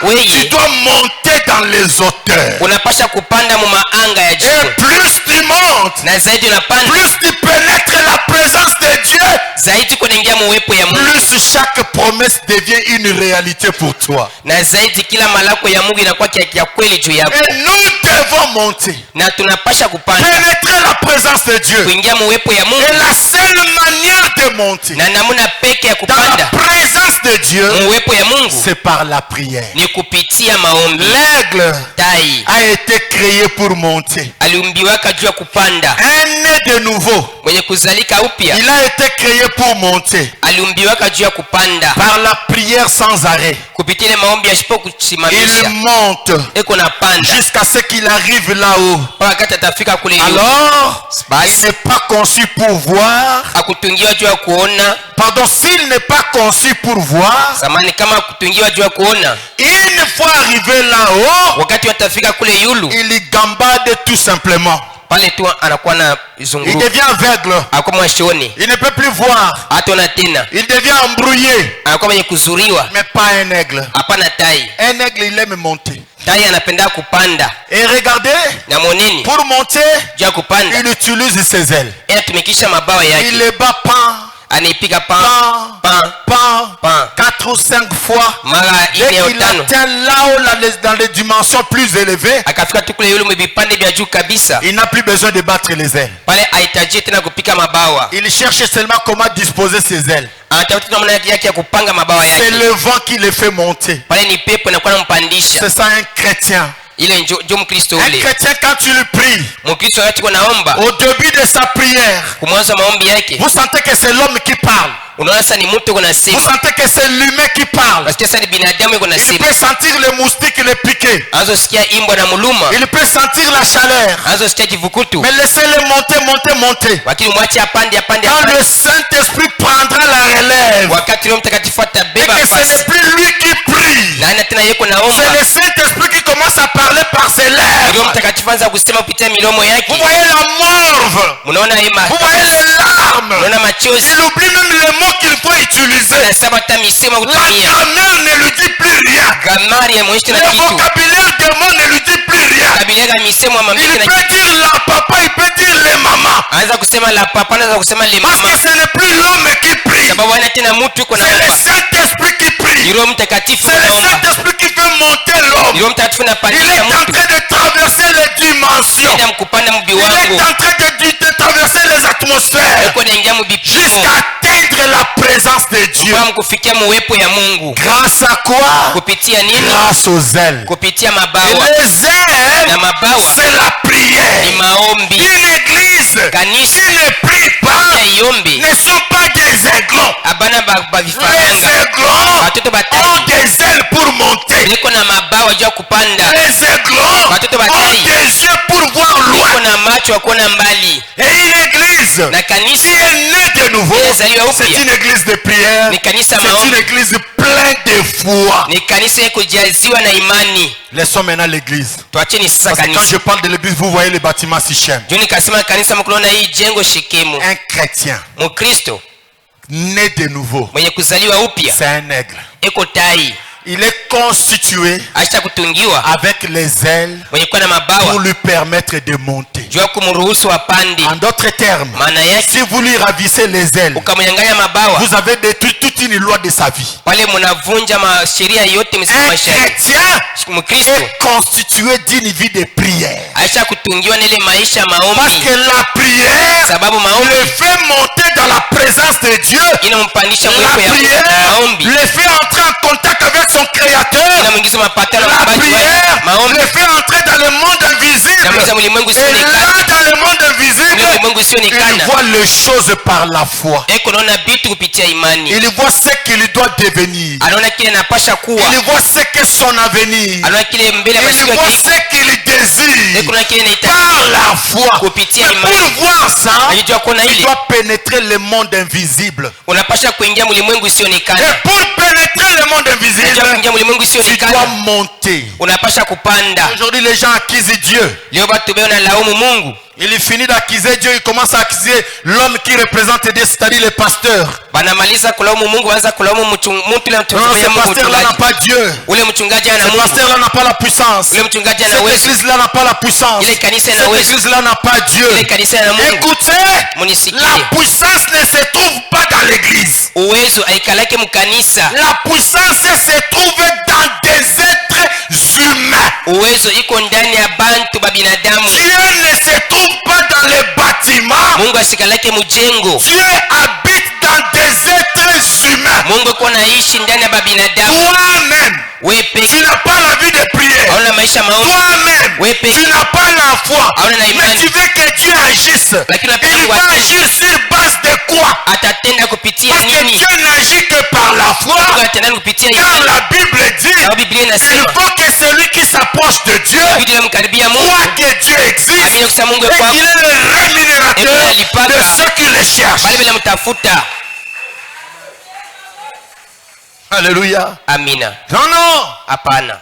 Oui. tu dois monter dans les hauteurs. Unapasha kupanda mu maanga ya Et juu, plus tu montes, na zaidi unapanda plus tu pénètres la présence de Dieu, zaidi, kunaingia muwepo ya Mungu, plus chaque promesse devient une réalité pour toi. na zaidi kila malako ya Mungu inakuwa ya kweli juu yako, Et nous devons monter, na tunapasha kupanda pénétrer la présence de Dieu. kuingia muwepo ya Mungu, Et la seule manière de monter, na namuna peke yake ya dans la kupanda présence de Dieu, uwepo ya Mungu c'est par la prière. ni kupitia maombi. L'aigle Tai a été créé pour monter. aliumbiwaka juu ya kupanda. Un né de nouveau, Mwenye kuzalika upya il a été créé pour monter. aliumbiwaka juu ya kupanda Par la prière sans arrêt, kupitia ile maombi yasipo il kusimamisha. monte Eko na panda jusqu'à ce qu'il arrive là-haut. mpaka wakati atafika kule juu. Alors, il Basi n'est pas conçu pour voir. akutungiwa juu ya kuona. Pardon, s'il n'est pas conçu pour voir, Samani, kama akutungiwa juu ya kuona, une fois arrivé là-haut, wakati watafika kule yulu, il gambade tout simplement. pale tu anakuwa na Il zunguru, devient aveugle. anakuwa mwashoni, Il ne peut plus voir. hataona tena, Il devient embrouillé. anakuwa mwenye kuzuriwa. Mais pas un aigle. Hapana tai. Un aigle, il aime monter. Tai anapenda kupanda. Et regardez, Na moneni pour monter, juu ya kupanda il utilise ses ailes. inatumikisha mabawa Il yake, les bat pan, anaipiga pan pan, pan pan, pan 4 ou 5 fois. mara Dès ine au qu'il tano, atteint là-haut, dans les dimensions plus élevées, akafika tu kule yulu mvipande vya juu kabisa, il n'a plus besoin de battre les ailes. pale hahitaji tena kupika mabawa, Il cherche seulement comment disposer ses ailes. anatafuta namna yake ya kupanga mabawa C'est yake. le vent qui les fait monter. Pale ni pepo inakuwa nampandisha. C'est ça un chrétien. Ile njo Mkristo Un ule. chrétien, quand tu le pries, Mkristo wakati kwa naomba au début de sa prière, kumwanza maombi yake, vous sentez que c'est l'homme qui parle. unaona sasa ni mtu kuna Vous sema, sentez que c'est l'humain qui parle. nasikia sasa ni binadamu kuna Il sema, peut sentir le moustique le piquer. anazosikia imbwa na muluma, Il peut sentir la chaleur. anazosikia kivukutu, Mais laissez-le monter, monter, monter. lakini mwache apande apande Quand le apande, Saint-Esprit prendra la relève, wakati Roho Mtakatifu et atabeba que ce n'est nafasi plus lui qui prie, na ana tena yeko c'est naomba, le Saint-Esprit qui commence à parler par ses Roho lèvres. Mtakatifu anza kusema kupitia milomo Vous yake. voyez la morve, Mnaona hema, vous voyez les larmes. mnaona machozi, Il oublie même les mots qu'il faut utiliser. anasema hata misemo La kutumia, grammaire ne lui dit plus rien. gamari ya mwisho na Le kitu, vocabulaire des mots ne lui dit plus rien. kabilia misemo Il amambiki na peut dire la papa, il peut dire les mamans. anza kusema la papa, anza kusema le Parce mama, que ce n'est plus l'homme qui prie. sababu ana tena mtu yuko C'est le naomba, Saint-Esprit qui ni prie. Roho Mtakatifu C'est le naomba, Saint-Esprit qui fait monter ni l'homme. Roho Mtakatifu Il est napandisha en mtu, train de traverser les dimensions. enda mkupanda Il mbiwango, est en train de traverser les atmosphères yuko naingia mbipimo jusqu'à atteindre la présence de Dieu. mpaka mkufikia muwepo ya Mungu. Grâce à quoi? Kupitia nini? Grâce aux ailes. Kupitia Et mabawa, les ailes, na mabawa c'est la ni prière. maombi. Une église Kanisa qui ne prie pas iombi ne sont pas des aiglons. abana Les bavifaranga, aiglons watoto ont batai des ailes pour monter. liko na mabawa juu ya kupanda, Les aiglons Watoto ont batai des yeux pour voir liko loin. na macho ya kuona mbali. Et une église Na qui kanisa est née de nouveau, Ilizaliwa upya. c'est une église de prière. ni kanisa C'est une maombi, église pleine de foi. ni kanisa ya kujaziwa na imani. Laissons maintenant l'église. Tuacheni sasa Parce que quand kanisa. je parle de l'église, vous voyez les bâtiments Sichem. Juu nikasema kanisa, mkunaona hii jengo Shekemu. Un chrétien Mkristo né de nouveau, mwenye kuzaliwa upya c'est un aigle. eko tai, Il est constitué acha kutungiwa avec les ailes mwenye kuwa na pour mabawa lui permettre de monter. juu ya kumruhusu apande. En d'autres termes, Maana yake si vous lui ravissez les ailes, ukamnyang'anya mabawa, vous avez détruit toute une loi de sa vie. pale mnavunja sheria yote msimu Un maisha yake. chrétien Mkristo est constitué d'une vie de prière. acha kutungiwa na ile maisha Parce maombi, que la prière sababu maombi le fait monter dans la présence de Dieu. inampandisha La mwepo ya prière maombi, le fait entrer en contact avec son créateur. inamwingiza mapatano na La mabaji wake. prière Maombi le fait entrer dans le monde invisible. inamwingiza ulimwengu Et usioonekana, là, dans le monde invisible, ulimwengu il usioonekana voit les choses par la foi. eko naona vitu kupitia imani, Il voit ce qu'il doit devenir. anaona kile anapasha kuwa, Il voit ce que son avenir. anaona kile mbele ya Il masiku voit yake, ce qu'il désire eko naona kile par anahitaji la foi. kupitia Mais imani. pour voir ça, Akijua kuona il ile doit pénétrer le monde invisible. unapasha kuingia ulimwengu Et usioonekana. pour pénétrer le monde Unajua invisible, kuingia ulimwengu tu dois usioonekana, monter. unapasha kupanda. Aujourd'hui, les gens accusent Dieu. Leo watu beo na laumu Mungu, Il finit d'accuser Dieu, il commence à accuser l'homme qui représente Dieu, c'est-à-dire le pasteur. banamaliza kulaumu Mungu, wanaanza kulaumu mtu ile Non, ce mtumishi Mungu, pasteur-là n'a mchungaji pas Dieu. ule mchungaji ana Ce Mungu, pasteur-là n'a pas la puissance. ule mchungaji ana Cette uwezo, église-là n'a pas la puissance. ile kanisa ina Cette uwezo, église-là n'a pas Dieu. ile kanisa ina Mungu. Écoutez, Munisikie, la puissance ne se trouve pas dans l'église. uwezo aikalake mkanisa, La puissance se trouve dans des êtres humains. uwezo iko ndani ya bantu ba binadamu. Dieu ne se trouve pas dans les bâtiments. Mungu asikalake mujengo, Dieu habite dans des êtres humains. Mungu yuko naishi ndani ya binadamu. Toi-même, Wewe tu peke n'as pas la vie de prière. hauna maisha maombi. Toi-même, Wewe peke tu n'as pas la foi. hauna na Mais imani. tu veux que Dieu agisse. Lakini unapenda Il Mungu va atende. agir sur base de quoi? Atatenda kupitia Parce que nini? Dieu n'agit que par la foi. Mungu atenda kupitia Car imani. la Bible dit, Sababu Biblia il inasema faut que celui qui s'approche de Dieu ili mkaribia Mungu croit que Dieu existe amini kusema Mungu et yuko qu'il est le rémunérateur de ceux qui le cherchent. bali bila mtafuta. Alléluia. Amina. Non, non. Hapana.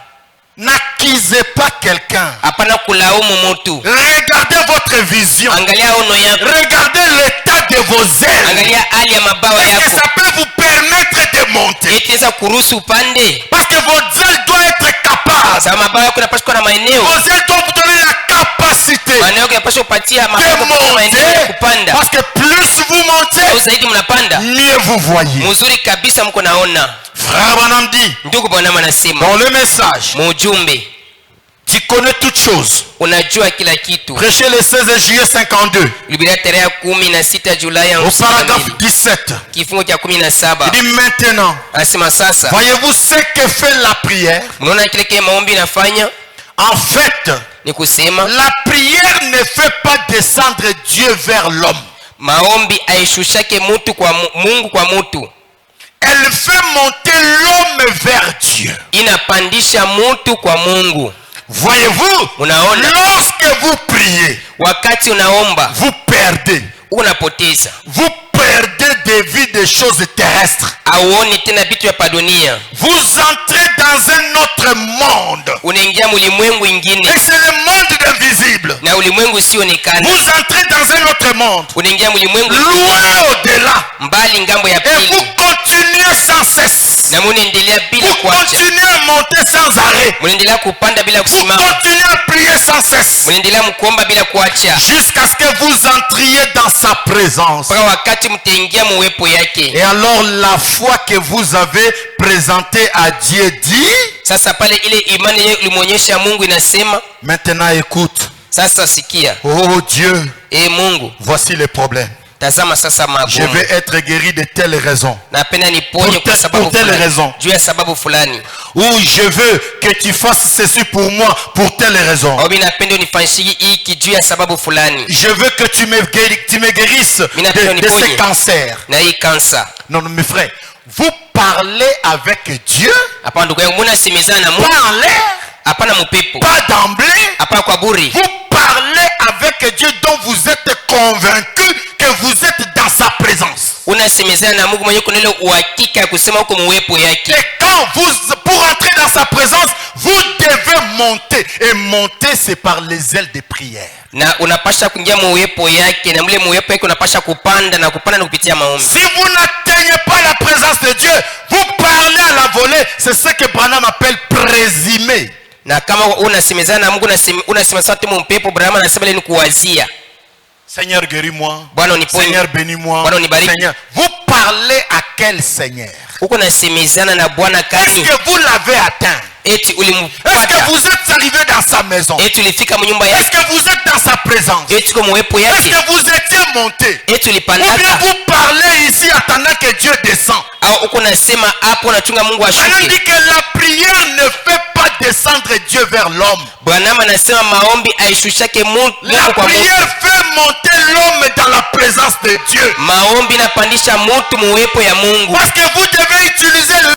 N'accusez pas quelqu'un. Hapana kulaumu mtu. Regardez votre vision. Angalia ono yako. Regardez l'état de vos ailes. Angalia hali ya mabawa Est-ce que yako. ça peut vous permettre de monter? Itaweza kuruhusu upande. Parce que vos ailes doivent être capables. Sababu mabawa yako yanapaswa kuwa na maeneo. Vos ailes doivent vous donner la capacité Maeneo yako yanapaswa kupatia de mabawa yako maeneo ya monter. kupanda. Parce que plus vous Au montez, zaidi mnapanda, mieux vous voyez. mzuri kabisa mko naona. Frère Branham dit Ndugu Bwana anasema dans le message, mujumbe, tu connais toutes choses. unajua kila kitu. Prêchez le 16 juillet 52, Biblia tarehe 16 Julai ya au paragraphe 17. kifungo cha 17 Il dit maintenant, anasema sasa, voyez-vous ce que fait la prière? mnaona kile kile maombi inafanya En fait, ni kusema la prière ne fait pas descendre Dieu vers l'homme. maombi aishushake mtu kwa Mungu kwa mtu, Elle fait monter l'homme vers Dieu. inapandisha mtu kwa Mungu. Voyez-vous, Unaona, lorsque vous priez, wakati unaomba vous perdez. unapoteza, Vous perdez de vue des choses terrestres. auoni tena vitu vya padunia, Vous entrez dans un autre monde. unaingia ulimwengu ingine Et c'est le monde invisible. na ulimwengu usioonekana. Vous entrez dans un autre monde. Unaingia ulimwengu Loin au-delà. mbali, ngambo ya Et vous pili, continuez sans cesse. na munaendelea bila Vous kuacha, continuez à monter sans arrêt. munaendelea kupanda bila Vous kusimama, continuez à prier sans cesse. munaendelea mkuomba bila kuacha, Jusqu'à ce que vous entriez dans sa présence. mpaka wakati mtaingia muwepo yake. Et alors la foi que vous avez présentée à Dieu dit, Sasa pale ile imani yeye ulimwonyesha Mungu inasema, maintenant écoute. sasa sikia, Oh Dieu, Mungu, voici les problèmes. tazama sasa Je magumu, vais être guéri de telles raisons. napenda niponye kwa Pour sababu telle fulani, raison. juu ya sababu fulani, Ou je veux que tu fasses ceci pour moi pour telle raison. au mimi napenda unifanyishie hiki juu ya sababu fulani, Je veux que tu me guérisses de ce cancer. na hii kansa. Non, non, mes frères, vous parlez avec Dieu. Hapana ndugu yangu, mbona semezana na Mungu? Pas en l'air, Hapana mupepo, pas d'emblée. hapana kwa buri. Vous parlez avec Dieu dont vous êtes convaincu que vous êtes dans sa présence. Unasemezana na Mungu mwenyewe kuna ile uhakika ya kusema uko muwepo yake. Et quand pour entrer dans sa présence, vous devez monter. Et monter, c'est par les ailes de prière. Na unapasha kuingia muwepo yake, na mle muwepo yake unapasha kupanda, na kupanda ni kupitia maombi. Si vous n'atteignez pas la présence de Dieu, vous parlez à la volée. C'est ce que Branham appelle présumer. Na kama unasemezana na Mungu, unasema sauti mpepo, Brahma anasema ile ni kuwazia. Seigneur, guéris-moi. Bwana uniponye. Seigneur, bénis-moi. Bwana unibariki. Seigneur, vous parlez à quel Seigneur? Uko nasemezana na Bwana Est-ce kani? que vous l'avez atteint? Eti Est-ce ulimpata? que vous êtes arrivé dans sa maison? Eti ulifika mnyumba Est-ce yake? que vous êtes dans sa présence? Eti kwa muwepo Est-ce yake? que vous étiez monté? Eti Ou bien ulipandaka? vous parlez ici attendant que Dieu descende? Au uko nasema hapo unachunga Mungu On ashuke? dit que la prière ne fait pas descendre Dieu vers l'homme. Bwana anasema maombi aishushake Mungu La kwa Mungu. prière fait monter l'homme dans la présence de Dieu. Maombi napandisha mtu muwepo ya Mungu. Parce que vous devez utiliser le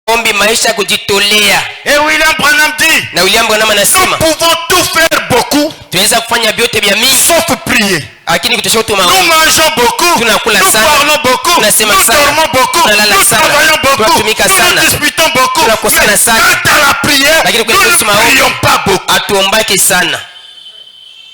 Maombi maisha kujitolea. Et William Branham dit, Na William Branham nous anasema pouvons tout faire beaucoup, tunaweza kufanya vyote vya mingi, sauf prier. lakini kutosha tu Nous maombi. mangeons beaucoup, Tunakula nous sana, parlons beaucoup, tunasema nous sana, dormons beaucoup, tunalala nous sana, travaillons beaucoup, tunatumika nous sana, nous disputons beaucoup. tunakosana Mais sana. quant à la prière, Lakini nous kuhusu ne maombi, prions pas beaucoup. atuombake sana.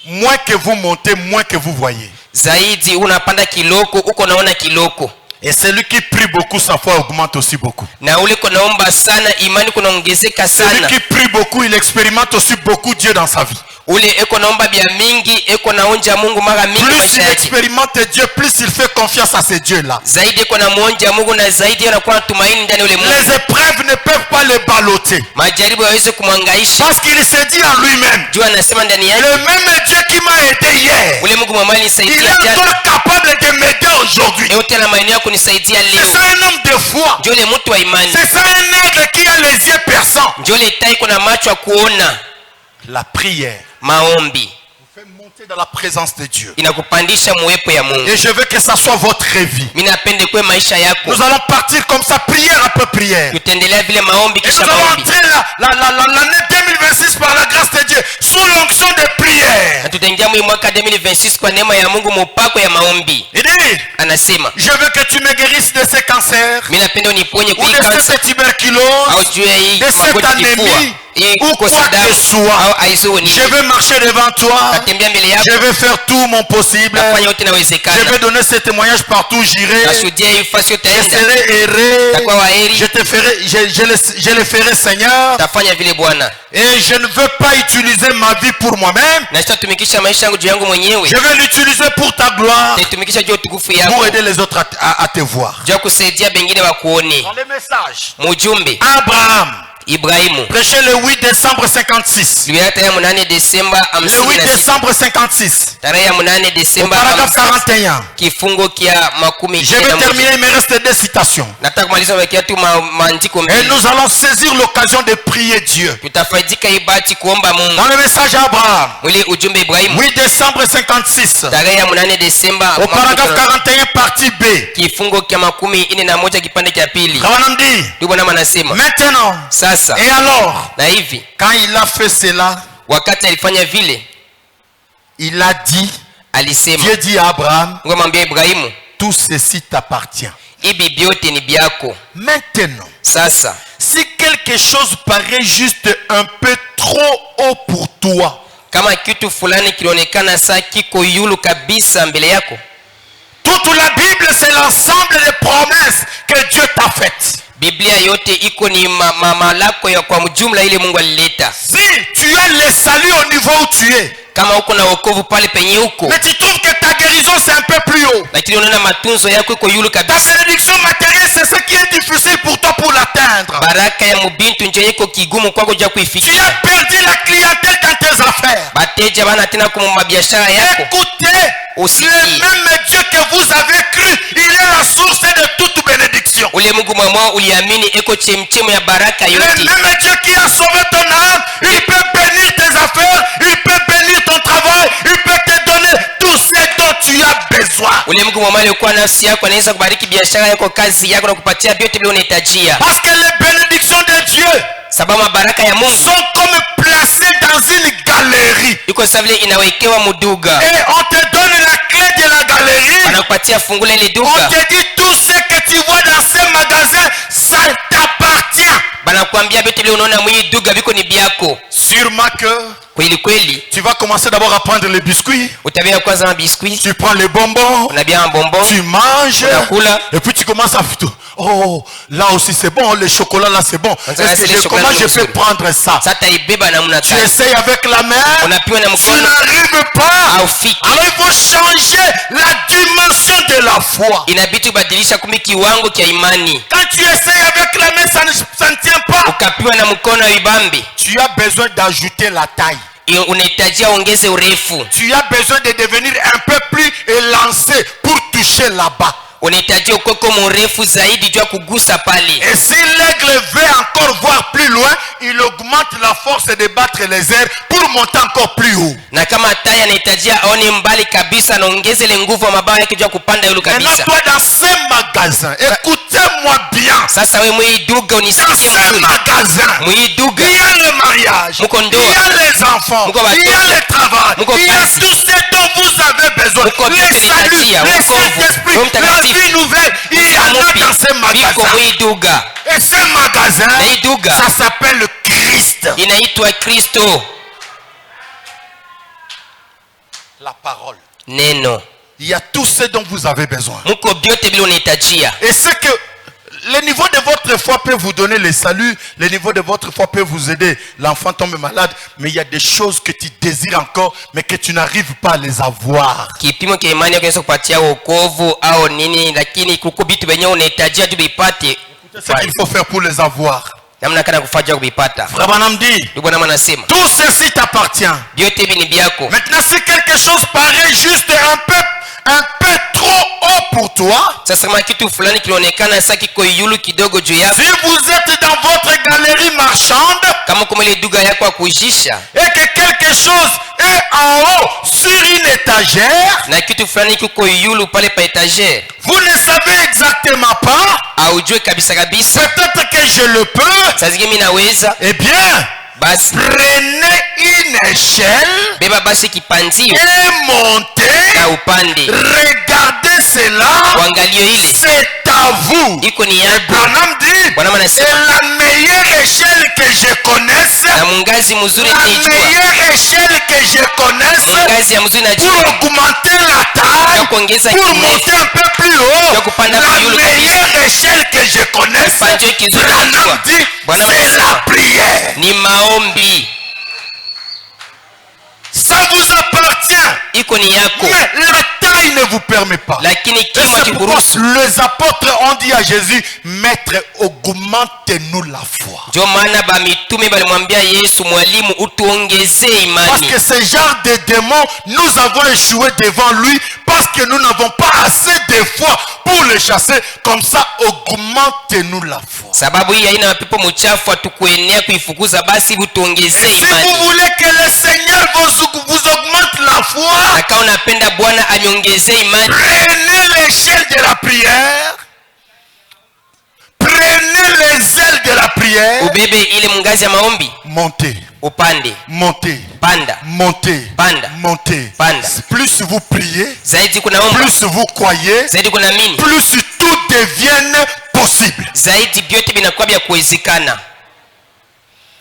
Moins que vous montez, moins que vous voyez. Zaidi unapanda kiloko, uko naona kiloko. Et celui qui prie beaucoup, sa foi augmente aussi beaucoup. Na ule kunaomba sana, imani kunaongezeka Celui sana. qui prie beaucoup, il expérimente aussi beaucoup Dieu dans sa vie. ule eko naomba bia mingi eko naonja Mungu mara mingi plus maisha il yake. expérimente Dieu, plus il fait confiance à ces dieux-là. Zaidi eko na muonja Mungu na zaidi anakuwa na tumaini ndani ule Mungu. Les épreuves ne peuvent pas le balloter. Majaribu yaweze kumhangaisha. Parce qu'il se dit en lui-même, Jua anasema ndani yake, le même Dieu qui m'a aidé hier, ule Mungu mwamali il nisaidia est jana. encore capable de m'aider aujourd'hui. Leo tena maeneo yako nisaidia C'est leo. ça un homme de foi. Ndio ule mtu wa imani. C'est ça un aigle qui a les yeux perçants. Ndio ule tai kuna macho ya kuona. La prière Maombi vous fait monter dans la présence de Dieu. inakupandisha muwepo ya Mungu. Et je veux que ça soit votre vie. Mimi napende kwa maisha yako. Nous allons partir comme ça, prière après prière. Tutaendelea vile maombi Et nous kisha allons maombi. entrer l'année 2026 par la grâce de Dieu, sous l'onction de prière. Na tutaingia mwaka 2026 kwa neema ya Mungu mpako ya maombi. Il dit, Anasema, je veux que tu me guérisses de ces cancers, mimi napenda uniponye ou kwa de kansa cette tuberculose, au juu ya hii de cette magonjwa kifua. anémie, Hii ou quoi kukosa que damu ce soit. au aizuni. Je veux marcher devant toi. Natembea mbele Je yako. vais faire tout mon possible. Nafanya yote Je inawezekana. vais donner ce témoignage partout où j'irai. Nashuhudia hii fasi yote Je enda. serai erré. Takuwa waheri. Je te ferai, je le ferai, Seigneur. Tafanya vile Bwana. Et je ne veux pas utiliser ma vie pour moi-même. Na sitatumikisha maisha yangu juu yangu mwenyewe. Je vais l'utiliser pour ta gloire, Naitumikisha juu ya utukufu pour yako. aider les autres à te voir. Juu ya kusaidia bengine wakuone. Dans les messages, Mujumbe Abraham, Ibrahimu. prêché le 8 décembre 56. Liwaya tarehe 8 Desemba Le 8 56. décembre 56. Tarehe ya 8 Au Desemba paragraphe 41. kifungo kia makumi Je vais kenda moja. terminer, il me reste 2 citations. Nataka kumaliza wakia tu maandiko Et mbili. nous allons saisir l'occasion de prier Dieu. Tutafaidika hii bahati kuomba Mungu. Dans le message à Abraham, Mwili ujumbe Ibrahimu 8 décembre 56. tarehe ya 8 Desemba Au paragraphe 41, partie B. kifungo kia makumi ine na moja kipande cha pili. Abraham dit, Ndio Bwana anasema maintenant, sasa et alors, na hivi quand il a fait cela, wakati alifanya vile il a dit, alisema, Dieu dit à Abraham, Mungu amwambia Ibrahimu, tout ceci t'appartient. hivi vyote ni vyako. Maintenant, Sasa si quelque chose paraît juste un peu trop haut pour toi, kama kitu fulani kilionekana saa kiko yulu kabisa mbele yako, toute la Bible, c'est l'ensemble des promesses que Dieu t'a faites. Biblia yote iko ni malako ya kwa mjumla ile Mungu alileta. Si tu as le salut au niveau où tu es, Kama uko na wokovu pale penye uko, mais tu trouves que ta guérison c'est un peu plus haut, lakini unaona matunzo yako iko yulu ta kabisa, bénédiction matérielle c'est ce qui est difficile pour toi pour l'atteindre. baraka ya mubintu nje iko kigumu kwako ja Tu kuifikia. as perdu la clientèle dans tes affaires. Bateja bana tena kwa mabiashara yako. Écoutez, Aussi. le même Dieu que vous avez cru, il est la source de toute bénédiction. Ule Mungu mwamwa uliamini iko chemchemo ya baraka Le yote. même Dieu qui a sauvé ton âme, il peut bénir tes affaires, il peut bénir ton travail, il peut te donner tout ce dont tu as besoin. Ule Mungu mwamwa alikuwa nafsi yako anaweza kubariki biashara yako, kazi yako na kupatia vyote vile unahitajia. Parce que les bénédictions de Dieu Sababu mabaraka ya Mungu sont comme placées dans une galerie. iko sawa vile inawekewa muduga. Et on te donne la clé de la galerie. Wanakupatia fungulo ile On duka. te dit tout ce que tu vois dans ces magasins, ça t'appartient. Banakuambia vyote vile unaona mwii duga viko ni byako. Sûrement que Kweli kweli tu vas commencer d'abord à prendre les biscuits. utabia kwanza mabiskuit, Tu prends les bonbons. unabia mabombo, Tu manges. unakula. Et puis tu commences à... Oh, là aussi c'est bon. Le chocolat là c'est bon. Comment je peux prendre ça? Sasa taibeba namna Tu gani? essayes avec la main. Unapiwa na Tu mkono n'arrives pas. haufiki. Alors il faut changer la dimension de la foi. Inabidi kubadilisha kumi kiwango kia imani. Quand tu essayes avec la main, ça ne tient pas. Ukapiwa na mkono wa ibambi, Tu as besoin d'ajouter la taille. unahitajia ongeze urefu. Tu as besoin de devenir un peu plus élancé pour toucher là-bas. Unahitaji ukoko mrefu zaidi jua kugusa pale. Et si l'aigle veut encore voir plus loin, il augmente la force de battre les airs pour monter encore plus haut. Na kama tai anahitaji aone mbali kabisa, anaongeze ile nguvu ya mabawa yake jua kupanda yule Maintenant, kabisa. toi dans ces magasins, écoutez-moi bien. Sasa we mwiduga Dans unisikie ces mzuri. magasins, Mwiduga il y a le mariage, Muko il ndoa. y a les enfants, Muko il y a watoto. le travail, Muko il y a kazi. tout ce dont vous avez besoin. Muko Les vitu saluts, nitajia, les wokovu, Saint-Esprit, Roho la Mtakatifu. vie nouvelle, il y en a dans ces Biko magasins. mwiduga Et ces magasins, na iduga ça s'appelle le Christ. inaitwa Kristo. La parole. Neno Il y a tout ce dont vous avez besoin. muko vyote vile unahitajia. Et ce que le niveau de votre foi peut vous donner le salut, le niveau de votre foi peut vous aider. L'enfant tombe malade, mais il y a des choses que tu désires encore, mais que tu n'arrives pas à les avoir. Kipimo cha imani kinaweza kupatia wokovu au nini, lakini kuko vitu venyewe unahitajia tu vipate. C'est ce qu'il faut faire pour les avoir. Namna kana kufanya kuvipata. Frère Branham dit, Bwana anasema tout ceci t'appartient. vyote hivi ni vyako. Maintenant, si quelque chose paraît juste un peu trop haut pour toi, Sasa kama kitu fulani kilionekana sasa kiko yulu kidogo juu yako, si vous êtes dans votre galerie marchande kama kama ile duga yako ya kuishisha et que quelque chose est en haut sur une étagère, na kitu fulani kiko yulu pale pa etagere, vous ne savez exactement pas, aujue kabisa kabisa, peut-être que je le peux, sasa mimi naweza, eh bien, basi prenez une échelle beba basi kipanzio et montez, na upande, regardez cela, uangalie ile c'est à vous. iko ni Et yako. Branham dit, Bwana c'est anasema la meilleure échelle que je connaisse, na mungazi mzuri la nijua, meilleure échelle que je connaisse, mungazi ya mzuri pour najua augmenter la taille, ya kuongeza pour kirefu, monter un peu plus haut, ya kupanda la kuyulu meilleure échelle que je connaisse, kipanzio kizuri Branham najua. dit, Bwana c'est la anasema prière. ni maombi, Ça vous appartient, iko ni yako, mais la taille ne vous permet pas. lakini Et kimo c'est pourquoi kikuruhusu. les apôtres ont dit à Jésus, Maître, augmente-nous la foi. Ndio maana ba mitume balimwambia Yesu, mwalimu, utuongezee Parce imani, que ce genre de démons, nous avons échoué devant lui parce que nous n'avons pas assez de foi pour les chasser. Comme ça, augmente-nous la foi. sababu hii haina mapepo mchafu, hatukuenea kuifukuza, basi utuongezee Si vous imani. voulez que le Seigneur vous augmente la foi, Na kama unapenda Bwana aniongezee imani, prenez l'échelle de la prière. Prenez les ailes de la prière. ubebe ile mungazi ya maombi, Montez, upande, montez, panda, montez, panda, montez. panda. Plus vous priez, Zaidi kunaomba, plus vous croyez, zaidi kunaamini, plus tout devienne possible. zaidi vyote vinakuwa vya kuwezekana.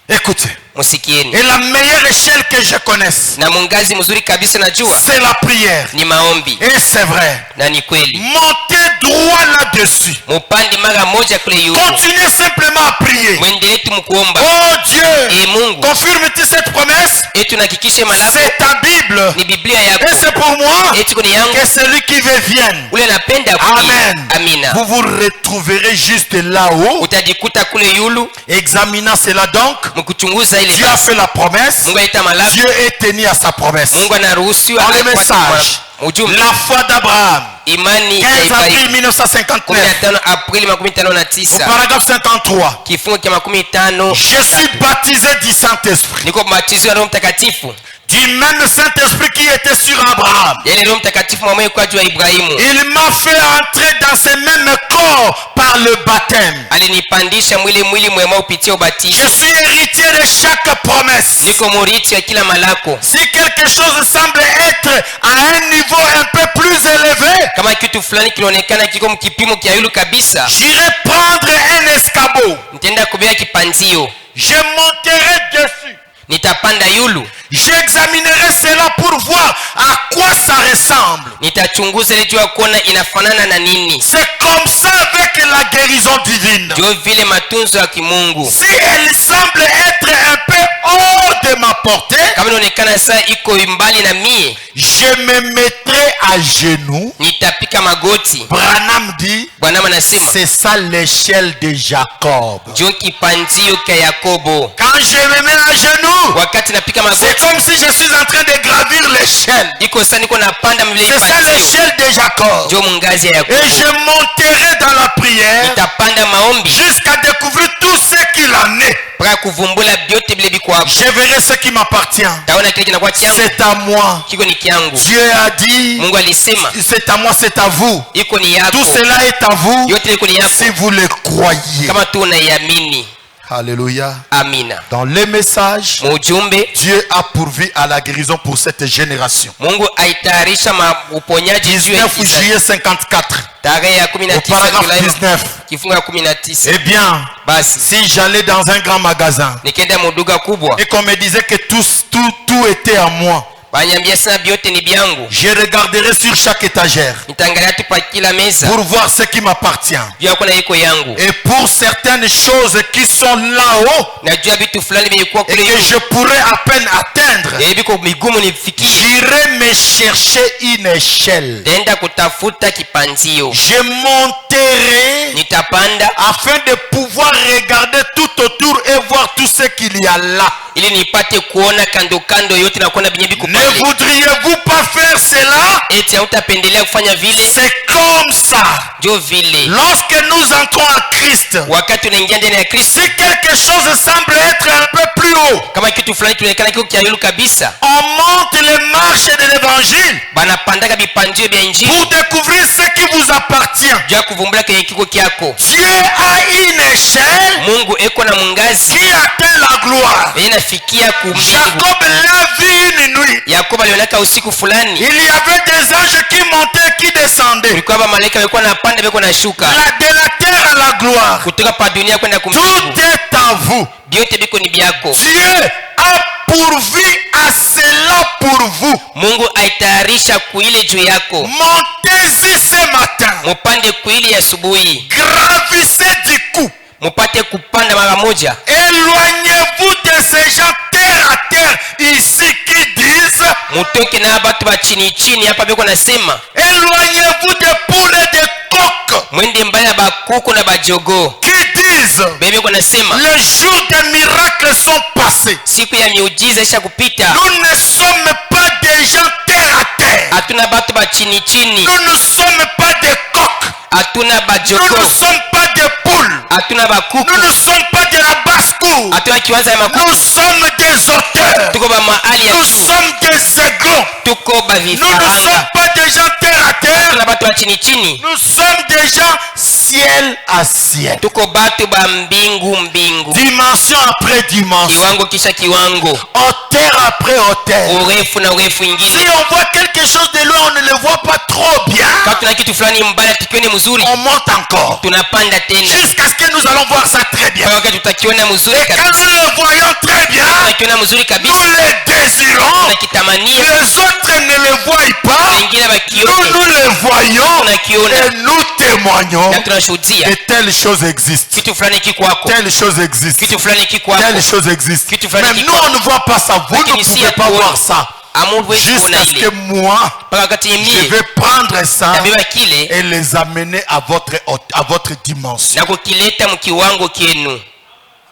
Écoutez, Musikieni. et la meilleure échelle que je connaisse, Na mungazi mzuri kabisa najua c'est la prière. ni maombi, Et c'est vrai. na ni kweli. Montez droit là-dessus. Mupande mara moja kule yuko, Continuez simplement à prier. mwendelee tu mkuomba. Oh Dieu, E Mungu, confirme-tu cette promesse? eti unahakikishe malako C'est ta Bible. ni Biblia Et yako, c'est pour moi eti kuni yangu, que celui qui veut vienne. ule napenda Amen. Amina. Vous vous retrouverez juste là-haut. Utajikuta kule yulu, Examinant cela donc, mkuchunguza ile Dieu a fait la promesse. Mungu aita malako, Dieu est tenu à sa promesse. Mungu anaruhusiwa Dans le anakuwa message, ujumbe. la foi d'Abraham, Imani 15 ya avril Ibrahim, 1959, 15 Aprili 59, paragraphe 53. kifungu cha 50. Je suis baptisé du Saint-Esprit. Niko batizo ya Roho Mtakatifu, Du même Saint-Esprit qui était sur Abraham. yaani Roho Mtakatifu mwenyewe kwa juu ya Ibrahimu. Il m'a fait entrer dans ce même corps par le baptême. Alinipandisha mwili mwema upitia Je ubatizo. suis héritier de chaque promesse. Niko murithi ya kila malako. Si quelque chose semble être à un niveau un peu plus élevé, Kama kitu fulani kinaonekana kiko mkipimo kia yulu kabisa, j'irai prendre un escabeau. nitaenda kubeba kipanzio, Je monterai dessus. nitapanda yulu, J'examinerai cela pour voir à quoi ça ressemble. nitachunguza ile juu ya kuona inafanana na nini. C'est comme ça avec la guérison divine. Ndio vile matunzo ya kimungu. Si elle semble être un peu hors de ma portée, Kama inaonekana saa iko mbali na mie, je me mettrai à genoux. nitapika magoti. Branham dit, Bwana anasema c'est ça l'échelle de Jacob. ndio kipanzio kia Yakobo. Quand je me mets à genoux, Wakati napika c'est magoti, comme si je suis en train de gravir l'échelle. iko sasa niko napanda mvile C'est ça kipanzio, l'échelle de Jacob. ndio mungazi ya Et Yakobo. je monterai dans la prière Nitapanda maombi jusqu'à découvrir tout ce qu'il en est. mpaka kuvumbula vyote vile viko hapo. Je verrai ce qui m'appartient. Taona kile kinakuwa kyangu, C'est à moi. kiko ni kyangu. Dieu a dit, Mungu alisema c'est à moi, c'est à vous. iko ni yako, Tout cela est à vous yote iko ni si yako vous le croyez. kama tu unaiamini. Alléluia. Amina. Dans les messages, Mujumbe, Dieu a pourvu à la guérison pour cette génération. Mungu aitayarisha uponyaji juu ya 19 kizazi. juillet 54, Tarehe ya au 19 paragraphe Julai 19. kifungu ya 19. Eh bien, Basi si j'allais dans un grand magasin nikaenda muduga kubwa, et qu'on me disait que tout était à moi, Banyambia sana vyote ni vyangu. Je regarderai sur chaque étagère Nitaangalia tu pa kila meza. pour voir ce qui m'appartient. Jua kuna iko yangu. Et pour certaines choses qui sont là-haut Najua vitu fulani vimekuwa et kule que juu. je pourrais à peine atteindre, Biko migumu nifikie. j'irai me chercher une échelle. Nenda kutafuta kipanzio. Je monterai Nitapanda afin de pouvoir regarder tout autour et voir tout ce qu'il y a là. ili nipate kuona kando kando yote na kuona binye biko Ne pale. voudriez-vous pas faire cela? Eti hautapendelea kufanya vile? C'est comme ça. Jo vile. Lorsque nous entrons en Christ, Wakati unaingia ndani ya Kristo, si quelque chose semble être un peu plus haut, kama kitu fulani kinaonekana kiko kiayulu kabisa, on monte les marches de l'évangile banapandaka bipanjio vya injili pour découvrir ce qui vous appartient. juu ya kuvumbula kenye kiko kyako. Dieu a une échelle Mungu eko na mungazi qui atteint la gloire. yenye nafikia kumbingu. Jacob l'a vu une nuit. Yakobo alionaka usiku fulani, Il y avait des anges qui montaient, qui descendaient. kulikuwa ba malaika walikuwa napanda beko na shuka De la terre à la gloire. kutoka pa dunia kwenda Tout kumbingu. est à vous. Vyote biko ni byako. Dieu a pourvu à cela pour vous. Mungu aitayarisha kuile juu yako. Montez-y ce matin. Mupande kuili asubuhi, Gravissez du coup. mupate kupanda mara moja. Éloignez-vous de ces gens terre à terre ici qui disent, Mutoke na batu ba chini chini hapa beko nasema, éloignez-vous des poules et des coqs mwende mbali na bakuku na bajogo. qui disent, Bebe beko nasema, les jours des miracles sont passés. siku ya miujiza isha kupita. Nous ne sommes pas des gens terre à terre. Hatuna batu ba chini chini, Nous ne sommes pas des coqs. hatuna Nous bajogo, ne sommes pas des poules. hatuna bakuku, Nous ne sommes pas de la basse-cour. hatuna kiwanza ya makuku. Nous sommes des auteurs. Tuko ba mahali ya Nous juu, sommes des aiglons. tuko ba Nous ne sommes vifaranga. pas des gens terre à terre. Hatuna batu ba chini chini, Nous sommes des gens ciel à ciel. tuko batu ba mbingu mbingu, Dimension après dimension. kiwango kisha kiwango, Hauteur après hauteur. urefu na urefu Si ingine. on voit quelque chose de loin, on ne le voit pas trop bien. Kama tuna kitu fulani mbaya tukione mzuri, On monte encore. tunapanda tena Jusqu'à ce que nous allons voir ça très bien. mpaka wakati tutakiona mzuri Et quand kabisa. nous le voyons très bien, Tunakiona mzuri nous kabisa, le désirons. tunakitamania, Les autres ne le voient pas. wengine Nous, bakione, nous le voyons. tunakiona Et nous témoignons. na tunashuhudia Et telle chose existe. kitu fulani kikwako, Telle chose existe. kitu fulani kikwako. Telle chose existe. Kitu fulani Même kiko. nous, on ne voit pas ça. Vous ne Lakini si pouvez pas hatuoni. voir ça. Amuwezi kuona Jusqu'à ce que ile moi, mpaka wakati je mie vais prendre ça tabeba kile et les amener à votre dimension. na kukileta mkiwango kienu.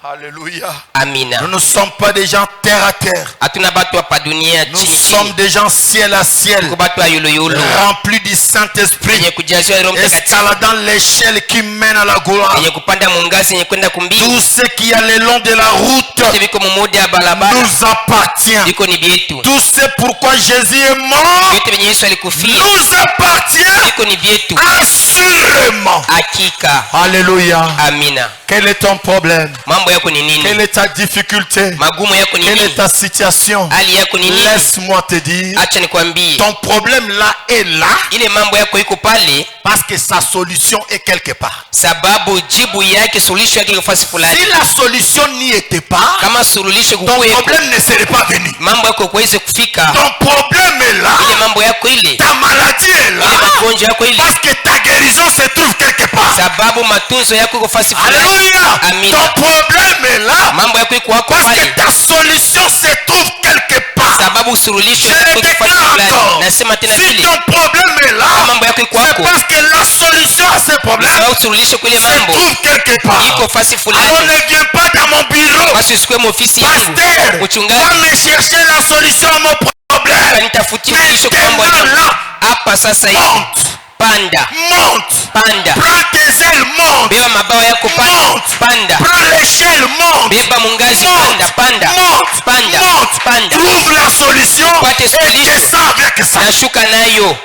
Alléluia. Amina. Nous ne sommes pas des gens terre à terre. Hatuna batu hapa dunia Nous chini sommes chini, des gens ciel à ciel, tuko batu wa yuluyulu remplis du Saint-Esprit, yenye kujazwa Roho Mtakatifu, escaladant l'échelle qui mène à la gloire. yenye kupanda mungazi yenye kwenda Tout kumbingu. ce qui est le long de la route Vyote viko mumoja ya barabara, nous appartient. viko ni vyetu. Tout ce pourquoi Jésus est mort Vyote venye Yesu alikufia nous appartient viko ni vyetu, assurément. hakika. Alléluia. Amina. Quel est ton problème? Mambo yako ni Quelle nini? est ta difficulté? Magumu yako ni Quelle est nini? ta situation? Hali yako ni nini? Laisse-moi te dire, Acha nikwambie, ton problème là est là ile mambo yako iko pale parce que sa solution est quelque part. sababu jibu yake, suluhisho yake iko fasi fulani. Si la solution n'y était pas, Kama suluhisho ton kukuweko, problème ne serait pas venu. mambo yako kuweze kufika, Ton problème est là, ile mambo yako ile, ta maladie est ile là, magonjwa yako ile, parce que ta guérison se trouve quelque part. sababu matunzo yako iko fasi fulani. Alléluia. Amina. Ton problème est là, Mambo yako iko wako parce que pale, ta solution se trouve quelque part. sababu suluhisho Je yako le iko fasi déclare fulani. encore. Nasema tena Si vile, ton problème est là, mambo yako iko c'est wako, parce que la solution à ce problème sababu suluhisho kwa ile se mambo trouve quelque part. iko fasi Alors fulani. ne viens pas dans mon bureau, Basi usikue ofisi yangu pasteur, va mchungaji, me chercher la solution à mon problème. nitafutie suluhisho kwa mambo Maintenant yangu là, hapa sasa hivi. monte, Panda, monte, panda, prends tes ailes, monte, beba mabawa yako, panda, monte, panda, prends l'échelle, monte, beba mungazi, panda, panda, monte, panda, monte, panda, trouve la solution Upate et solution. descends avec ça. nashuka nayo.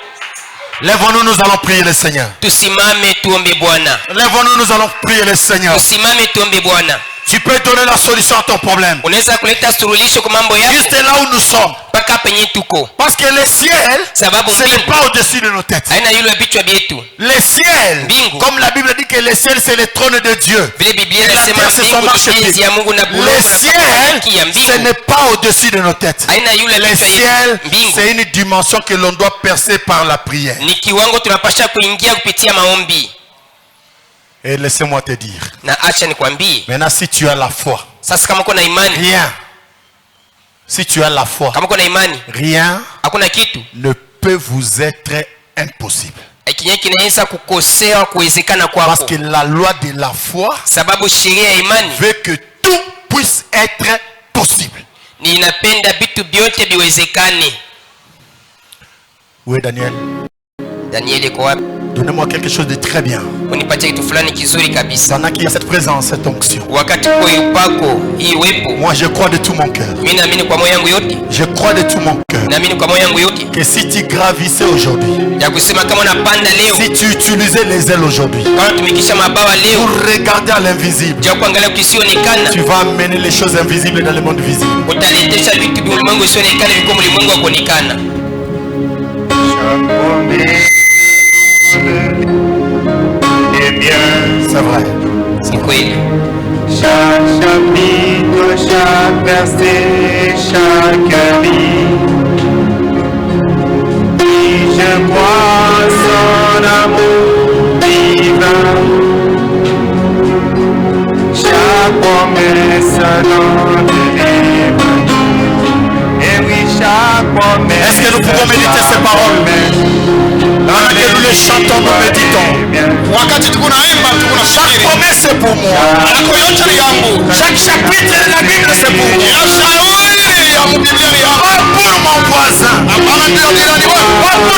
Lèvons-nous, nous allons prier le Seigneur. Tusimame tuombe Bwana, Lèvons-nous, nous allons prier le Seigneur. tusimame tuombe Bwana. Tu peux donner la solution à ton problème. Unaweza kuleta suluhisho kwa mambo yako Juste là où nous sommes. mpaka penye tuko, Parce que le ciel, sababu ce n'est mbingu pas au-dessus de nos têtes. haina yule vichwa vyetu. Le ciel, Mbingu. comme la Bible dit que le ciel c'est le trône de Dieu. Vile Biblia Et la inasema terre, c'est son mbingu ni marchepied. enzi ya Mungu na Le bulongo na ciel, haki ya ce mbingu n'est pas au-dessus de nos têtes. haina yule Les kichwa ya ciels, mbingu. c'est une dimension que l'on doit percer par la prière. Ni kiwango tunapasha kuingia kupitia maombi. Et laissez-moi te dire, Na acha nikwambie, maintenant si tu as la foi, sasa kama uko na imani, rien, si tu as la foi, kama uko na imani, rien hakuna kitu ne peut vous être impossible. kinye kinaweza kukosea kuwezekana Parce que kwako, la loi de la foi sababu sheria ya imani veut que tout puisse être possible. ni inapenda vitu vyote viwezekane. Où est Daniel? Danieli yuko wapi? Donnez-moi quelque chose de très bien. Unipatie kitu fulani kizuri kabisa. Pendant qu'il y a cette présence, cette onction, Wakati kwa upako hii uwepo, moi je crois de tout mon cœur. mimi naamini kwa moyo wangu yote, Je crois de tout mon cœur naamini kwa moyo wangu yote que si tu gravissais aujourd'hui, ya kusema kama unapanda leo, si tu utilisais les ailes aujourd'hui kama tumikisha mabawa leo pour regarder à l'invisible, ja kuangalia kisionekana, tu vas amener les choses invisibles dans le monde visible. utaletesha vitu vya ulimwengu isionekana viko ulimwengu wa kuonekana. C'est vrai. Ni kweli. Chaque chapitre, chaque verset, chaque ligne. Oui, je crois en son amour divin. Chaque promesse dans le livre. Et oui, chaque promesse. Est-ce que nous pouvons méditer ces paroles? Pendant que nous les chantons, nous méditons. Chaque promesse c'est pour moi. Chaque chapitre de la Bible c'est pour moi. Pas pour mon voisin. Pas pour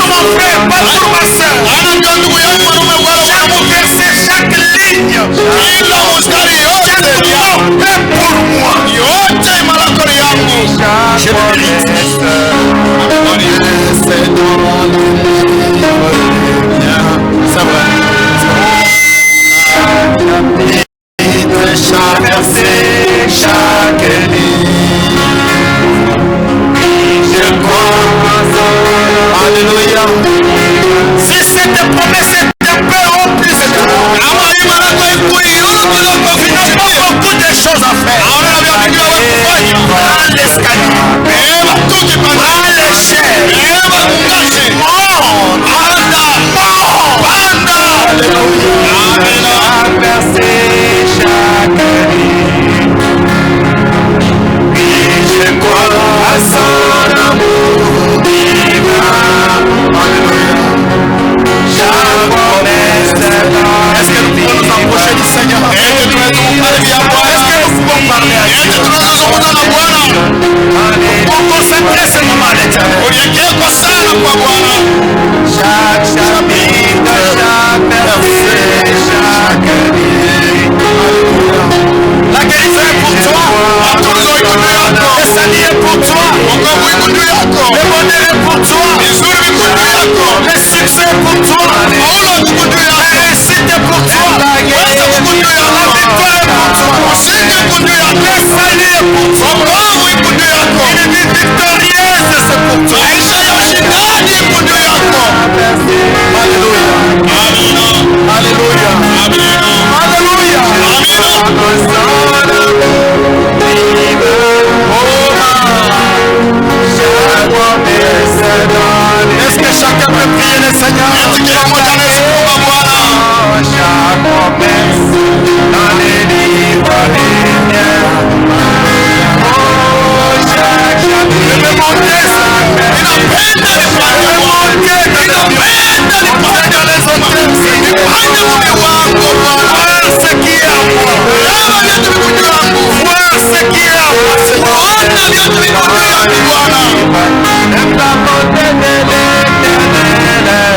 mon frère. Pas pour ma soeur. Chaque verset, chaque ligne. Chaque mot est pour moi. Je le mérite. C'est dans le livre. C'est vrai. Chaque verset, chaque ligne. Je crois en son. Alléluia. Si cette promesse est un peu remplie, il n'y a pas beaucoup de choses à faire. Prends l'escalier. Prends l'échelle. Chaque verset, chaque ligne. Oui, je crois à son amour divin. Chaque promesse dans Est-ce que nous pouvons nous approcher du Seigneur? Est-ce que nous pouvons parler à Dieu? Pour consacrer ce moment à l'Éternel. chaque chapitre, chaque verset, chaque ligne. La guérison est pour toi. Le salut est pour toi. Le bonheur est pour toi. Le succès est pour toi. La réussite est pour toi. La victoire est pour toi. Le salut est pour toi. Une vie victorieuse c'est pour toi. Alléluia. Alléluia. Alléluia. Est-ce que chacun peut prier le Seigneur? Chaque promesse dans les livres des miens. Oh, chaque chapitre. Même la bonté de l'Éternel